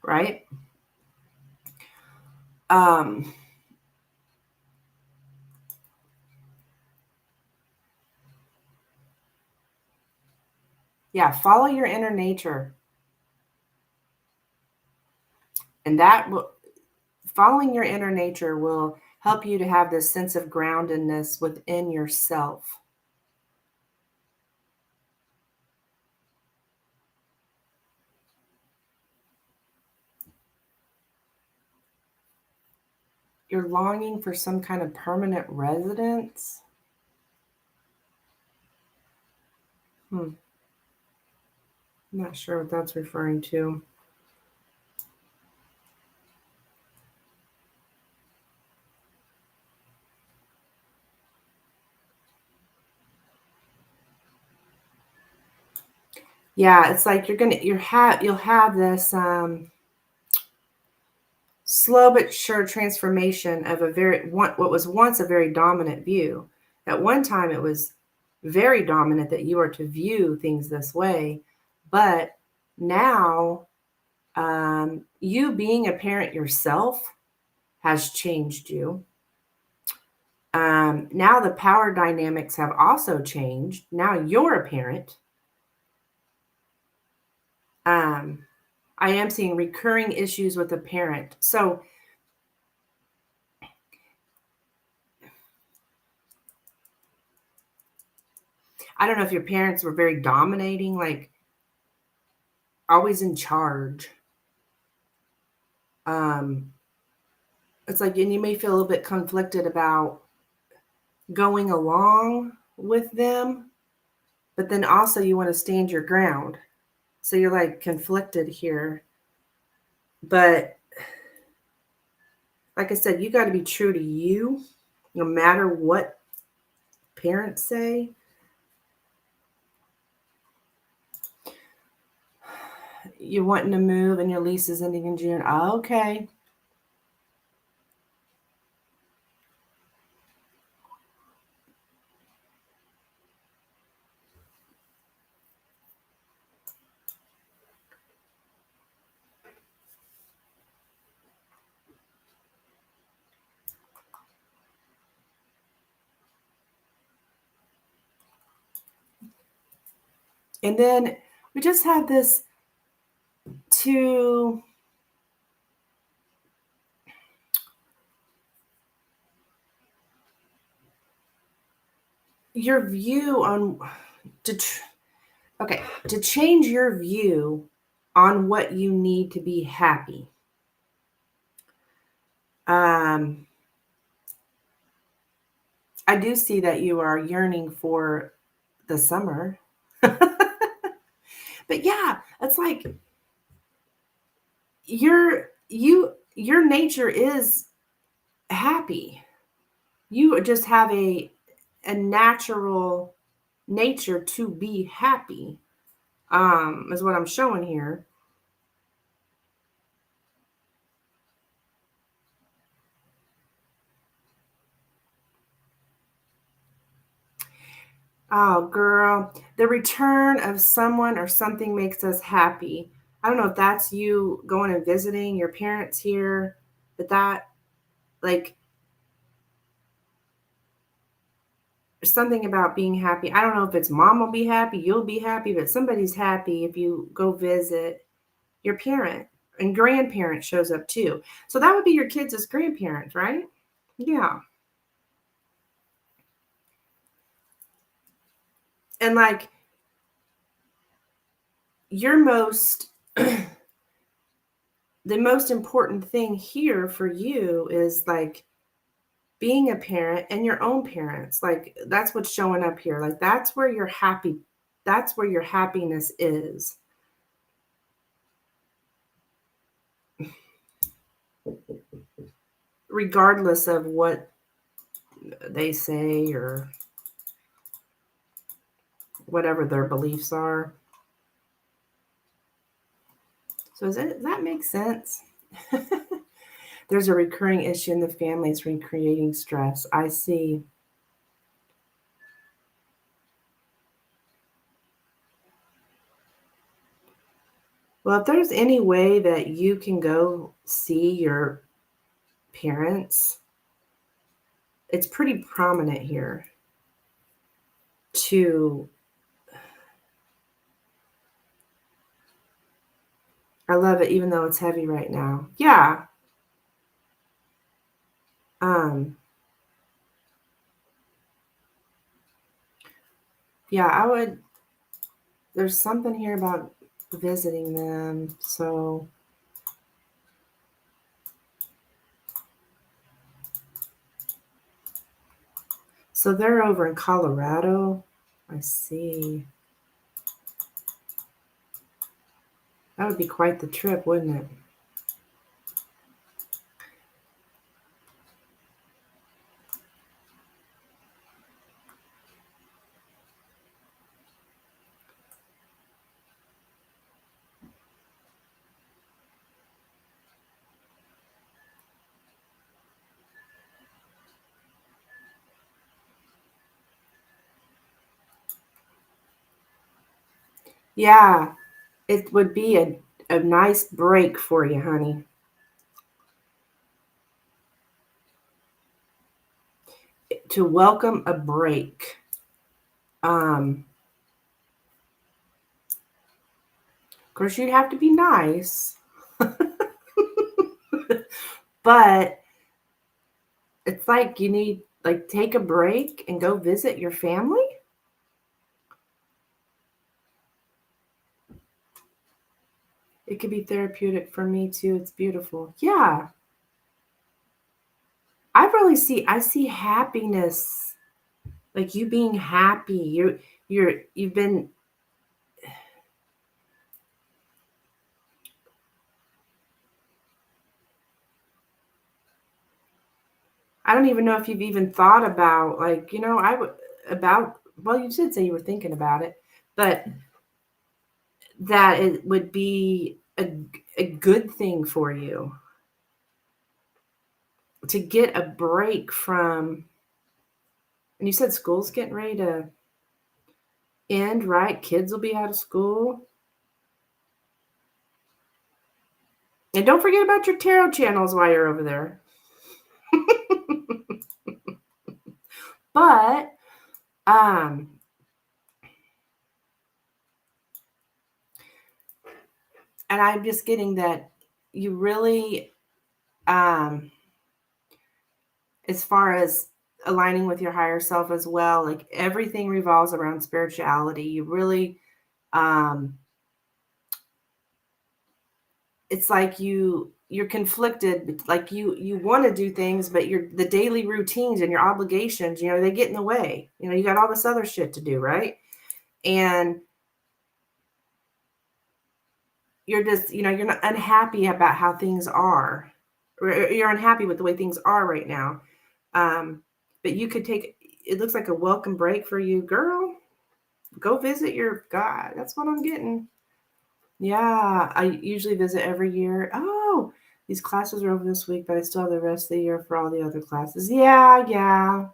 Right? Um, yeah, follow your inner nature. And following your inner nature will help you to have this sense of groundedness within yourself. You're longing for some kind of permanent residence. I'm not sure what that's referring to. Yeah, it's like you'll have this slow but sure transformation of what was once a very dominant view. At one time, it was very dominant that you are to view things this way, but now you being a parent yourself has changed you. Now the power dynamics have also changed. Now you're a parent. Um, I am seeing recurring issues with a parent. So I don't know if your parents were very dominating, like always in charge. Um, it's like, and you may feel a little bit conflicted about going along with them, but then also you want to stand your ground. So you're like conflicted here. But like I said, you got to be true to you, no matter what parents say. You're wanting to move and your lease is ending in June. Oh, okay. And then we just have this to your view on to change your view on what you need to be happy. Um, I do see that you are yearning for the summer. But yeah, it's like your nature is happy. You just have a natural nature to be happy. Is what I'm showing here. Oh, girl. The return of someone or something makes us happy. I don't know if that's you going and visiting your parents here, but that, like, there's something about being happy. I don't know if it's mom will be happy, you'll be happy, but somebody's happy if you go visit your parent, and grandparent shows up too. So that would be your kids as grandparents, right? Yeah. And like your most the most important thing here for you is like being a parent and your own parents. Like that's what's showing up here. Like that's where your happiness is. Regardless of what they say or whatever their beliefs are. So does that make sense? There's a recurring issue in the family. It's recreating stress. I see. Well, if there's any way that you can go see your parents, it's pretty prominent here to I love it even though it's heavy right now. Yeah. Um yeah, I would there's something here about visiting them. So they're over in Colorado. I see. That would be quite the trip, wouldn't it? Yeah, it would be a nice break for you, honey. To welcome a break. Of course, you'd have to be nice, but it's like you need like take a break and go visit your family. It could be therapeutic for me too. It's beautiful. Yeah, I see happiness, like you being happy. You've been. I don't even know if you've even thought about like I would about. Well, you did say you were thinking about it, but that it would be a good thing for you to get a break from. And you said school's getting ready to end, right? Kids will be out of school. And don't forget about your tarot channels while you're over there. But um and I'm just getting that you really as far as aligning with your higher self as well, like everything revolves around spirituality. You really um it's like you're conflicted, like you want to do things, but the daily routines and your obligations, they get in the way. You got all this other shit to do, right? And you're just you're not unhappy about how things are, or you're unhappy with the way things are right now. But you could take it looks like a welcome break for you, girl. Go visit your god. That's what I'm getting. Yeah, I usually visit every year. Oh, these classes are over this week, but I still have the rest of the year for all the other classes. Yeah, yeah.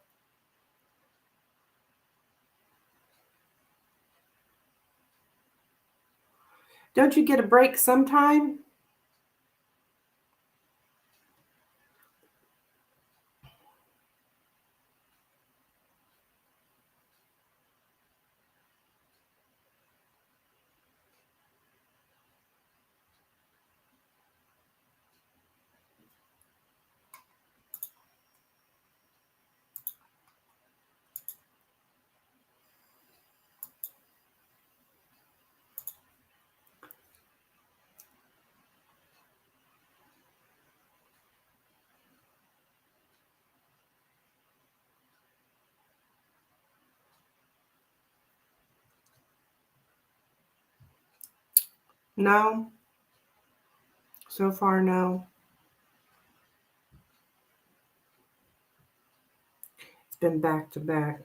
Don't you get a break sometime? No. So far, no. It's been back to back.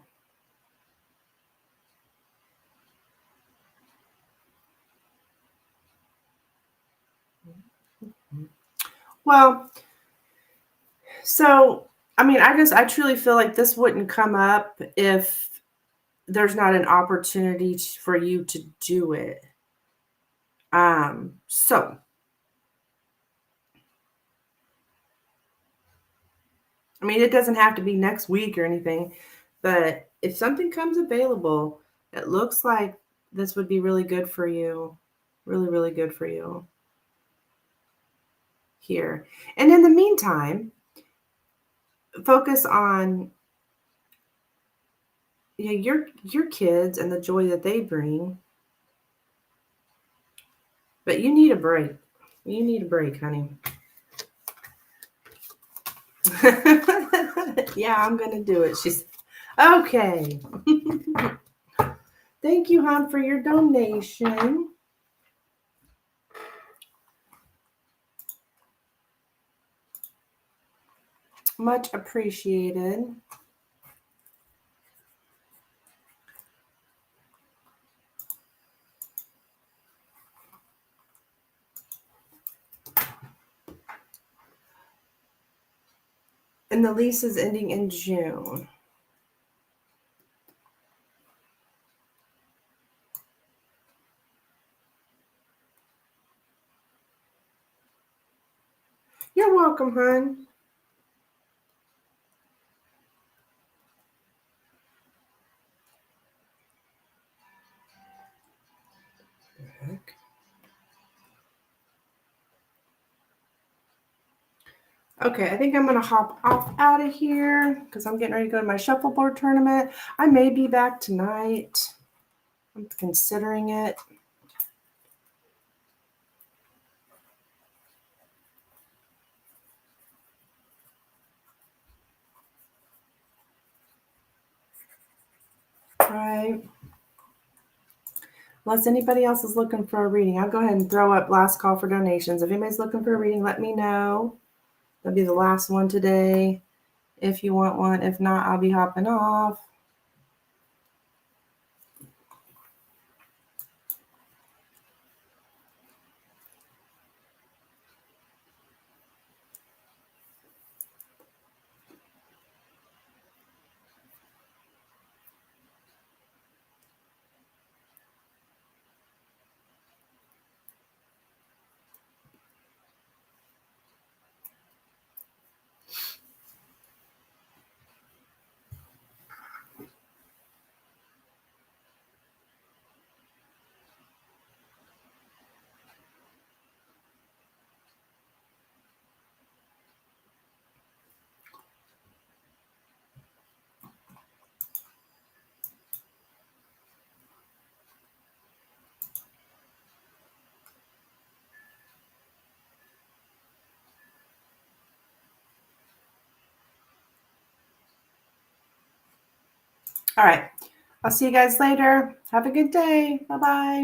Well, so, I mean, I truly feel like this wouldn't come up if there's not an opportunity for you to do it. So I mean, it doesn't have to be next week or anything, but if something comes available, it looks like this would be really good for you. Really, really good for you here. And in the meantime, focus on your kids and the joy that they bring. But you need a break. You need a break, honey. Yeah, I'm gonna do it. She's okay. Thank you, hon, for your donation. Much appreciated. And the lease is ending in June. You're welcome, hon. Heck. Okay, I think I'm going to hop off out of here because I'm getting ready to go to my shuffleboard tournament. I may be back tonight. I'm considering it. Right. Unless anybody else is looking for a reading, I'll go ahead and throw up last call for donations. If anybody's looking for a reading, let me know. That'll be the last one today if you want one. If not, I'll be hopping off. All right. I'll see you guys later. Have a good day. Bye-bye.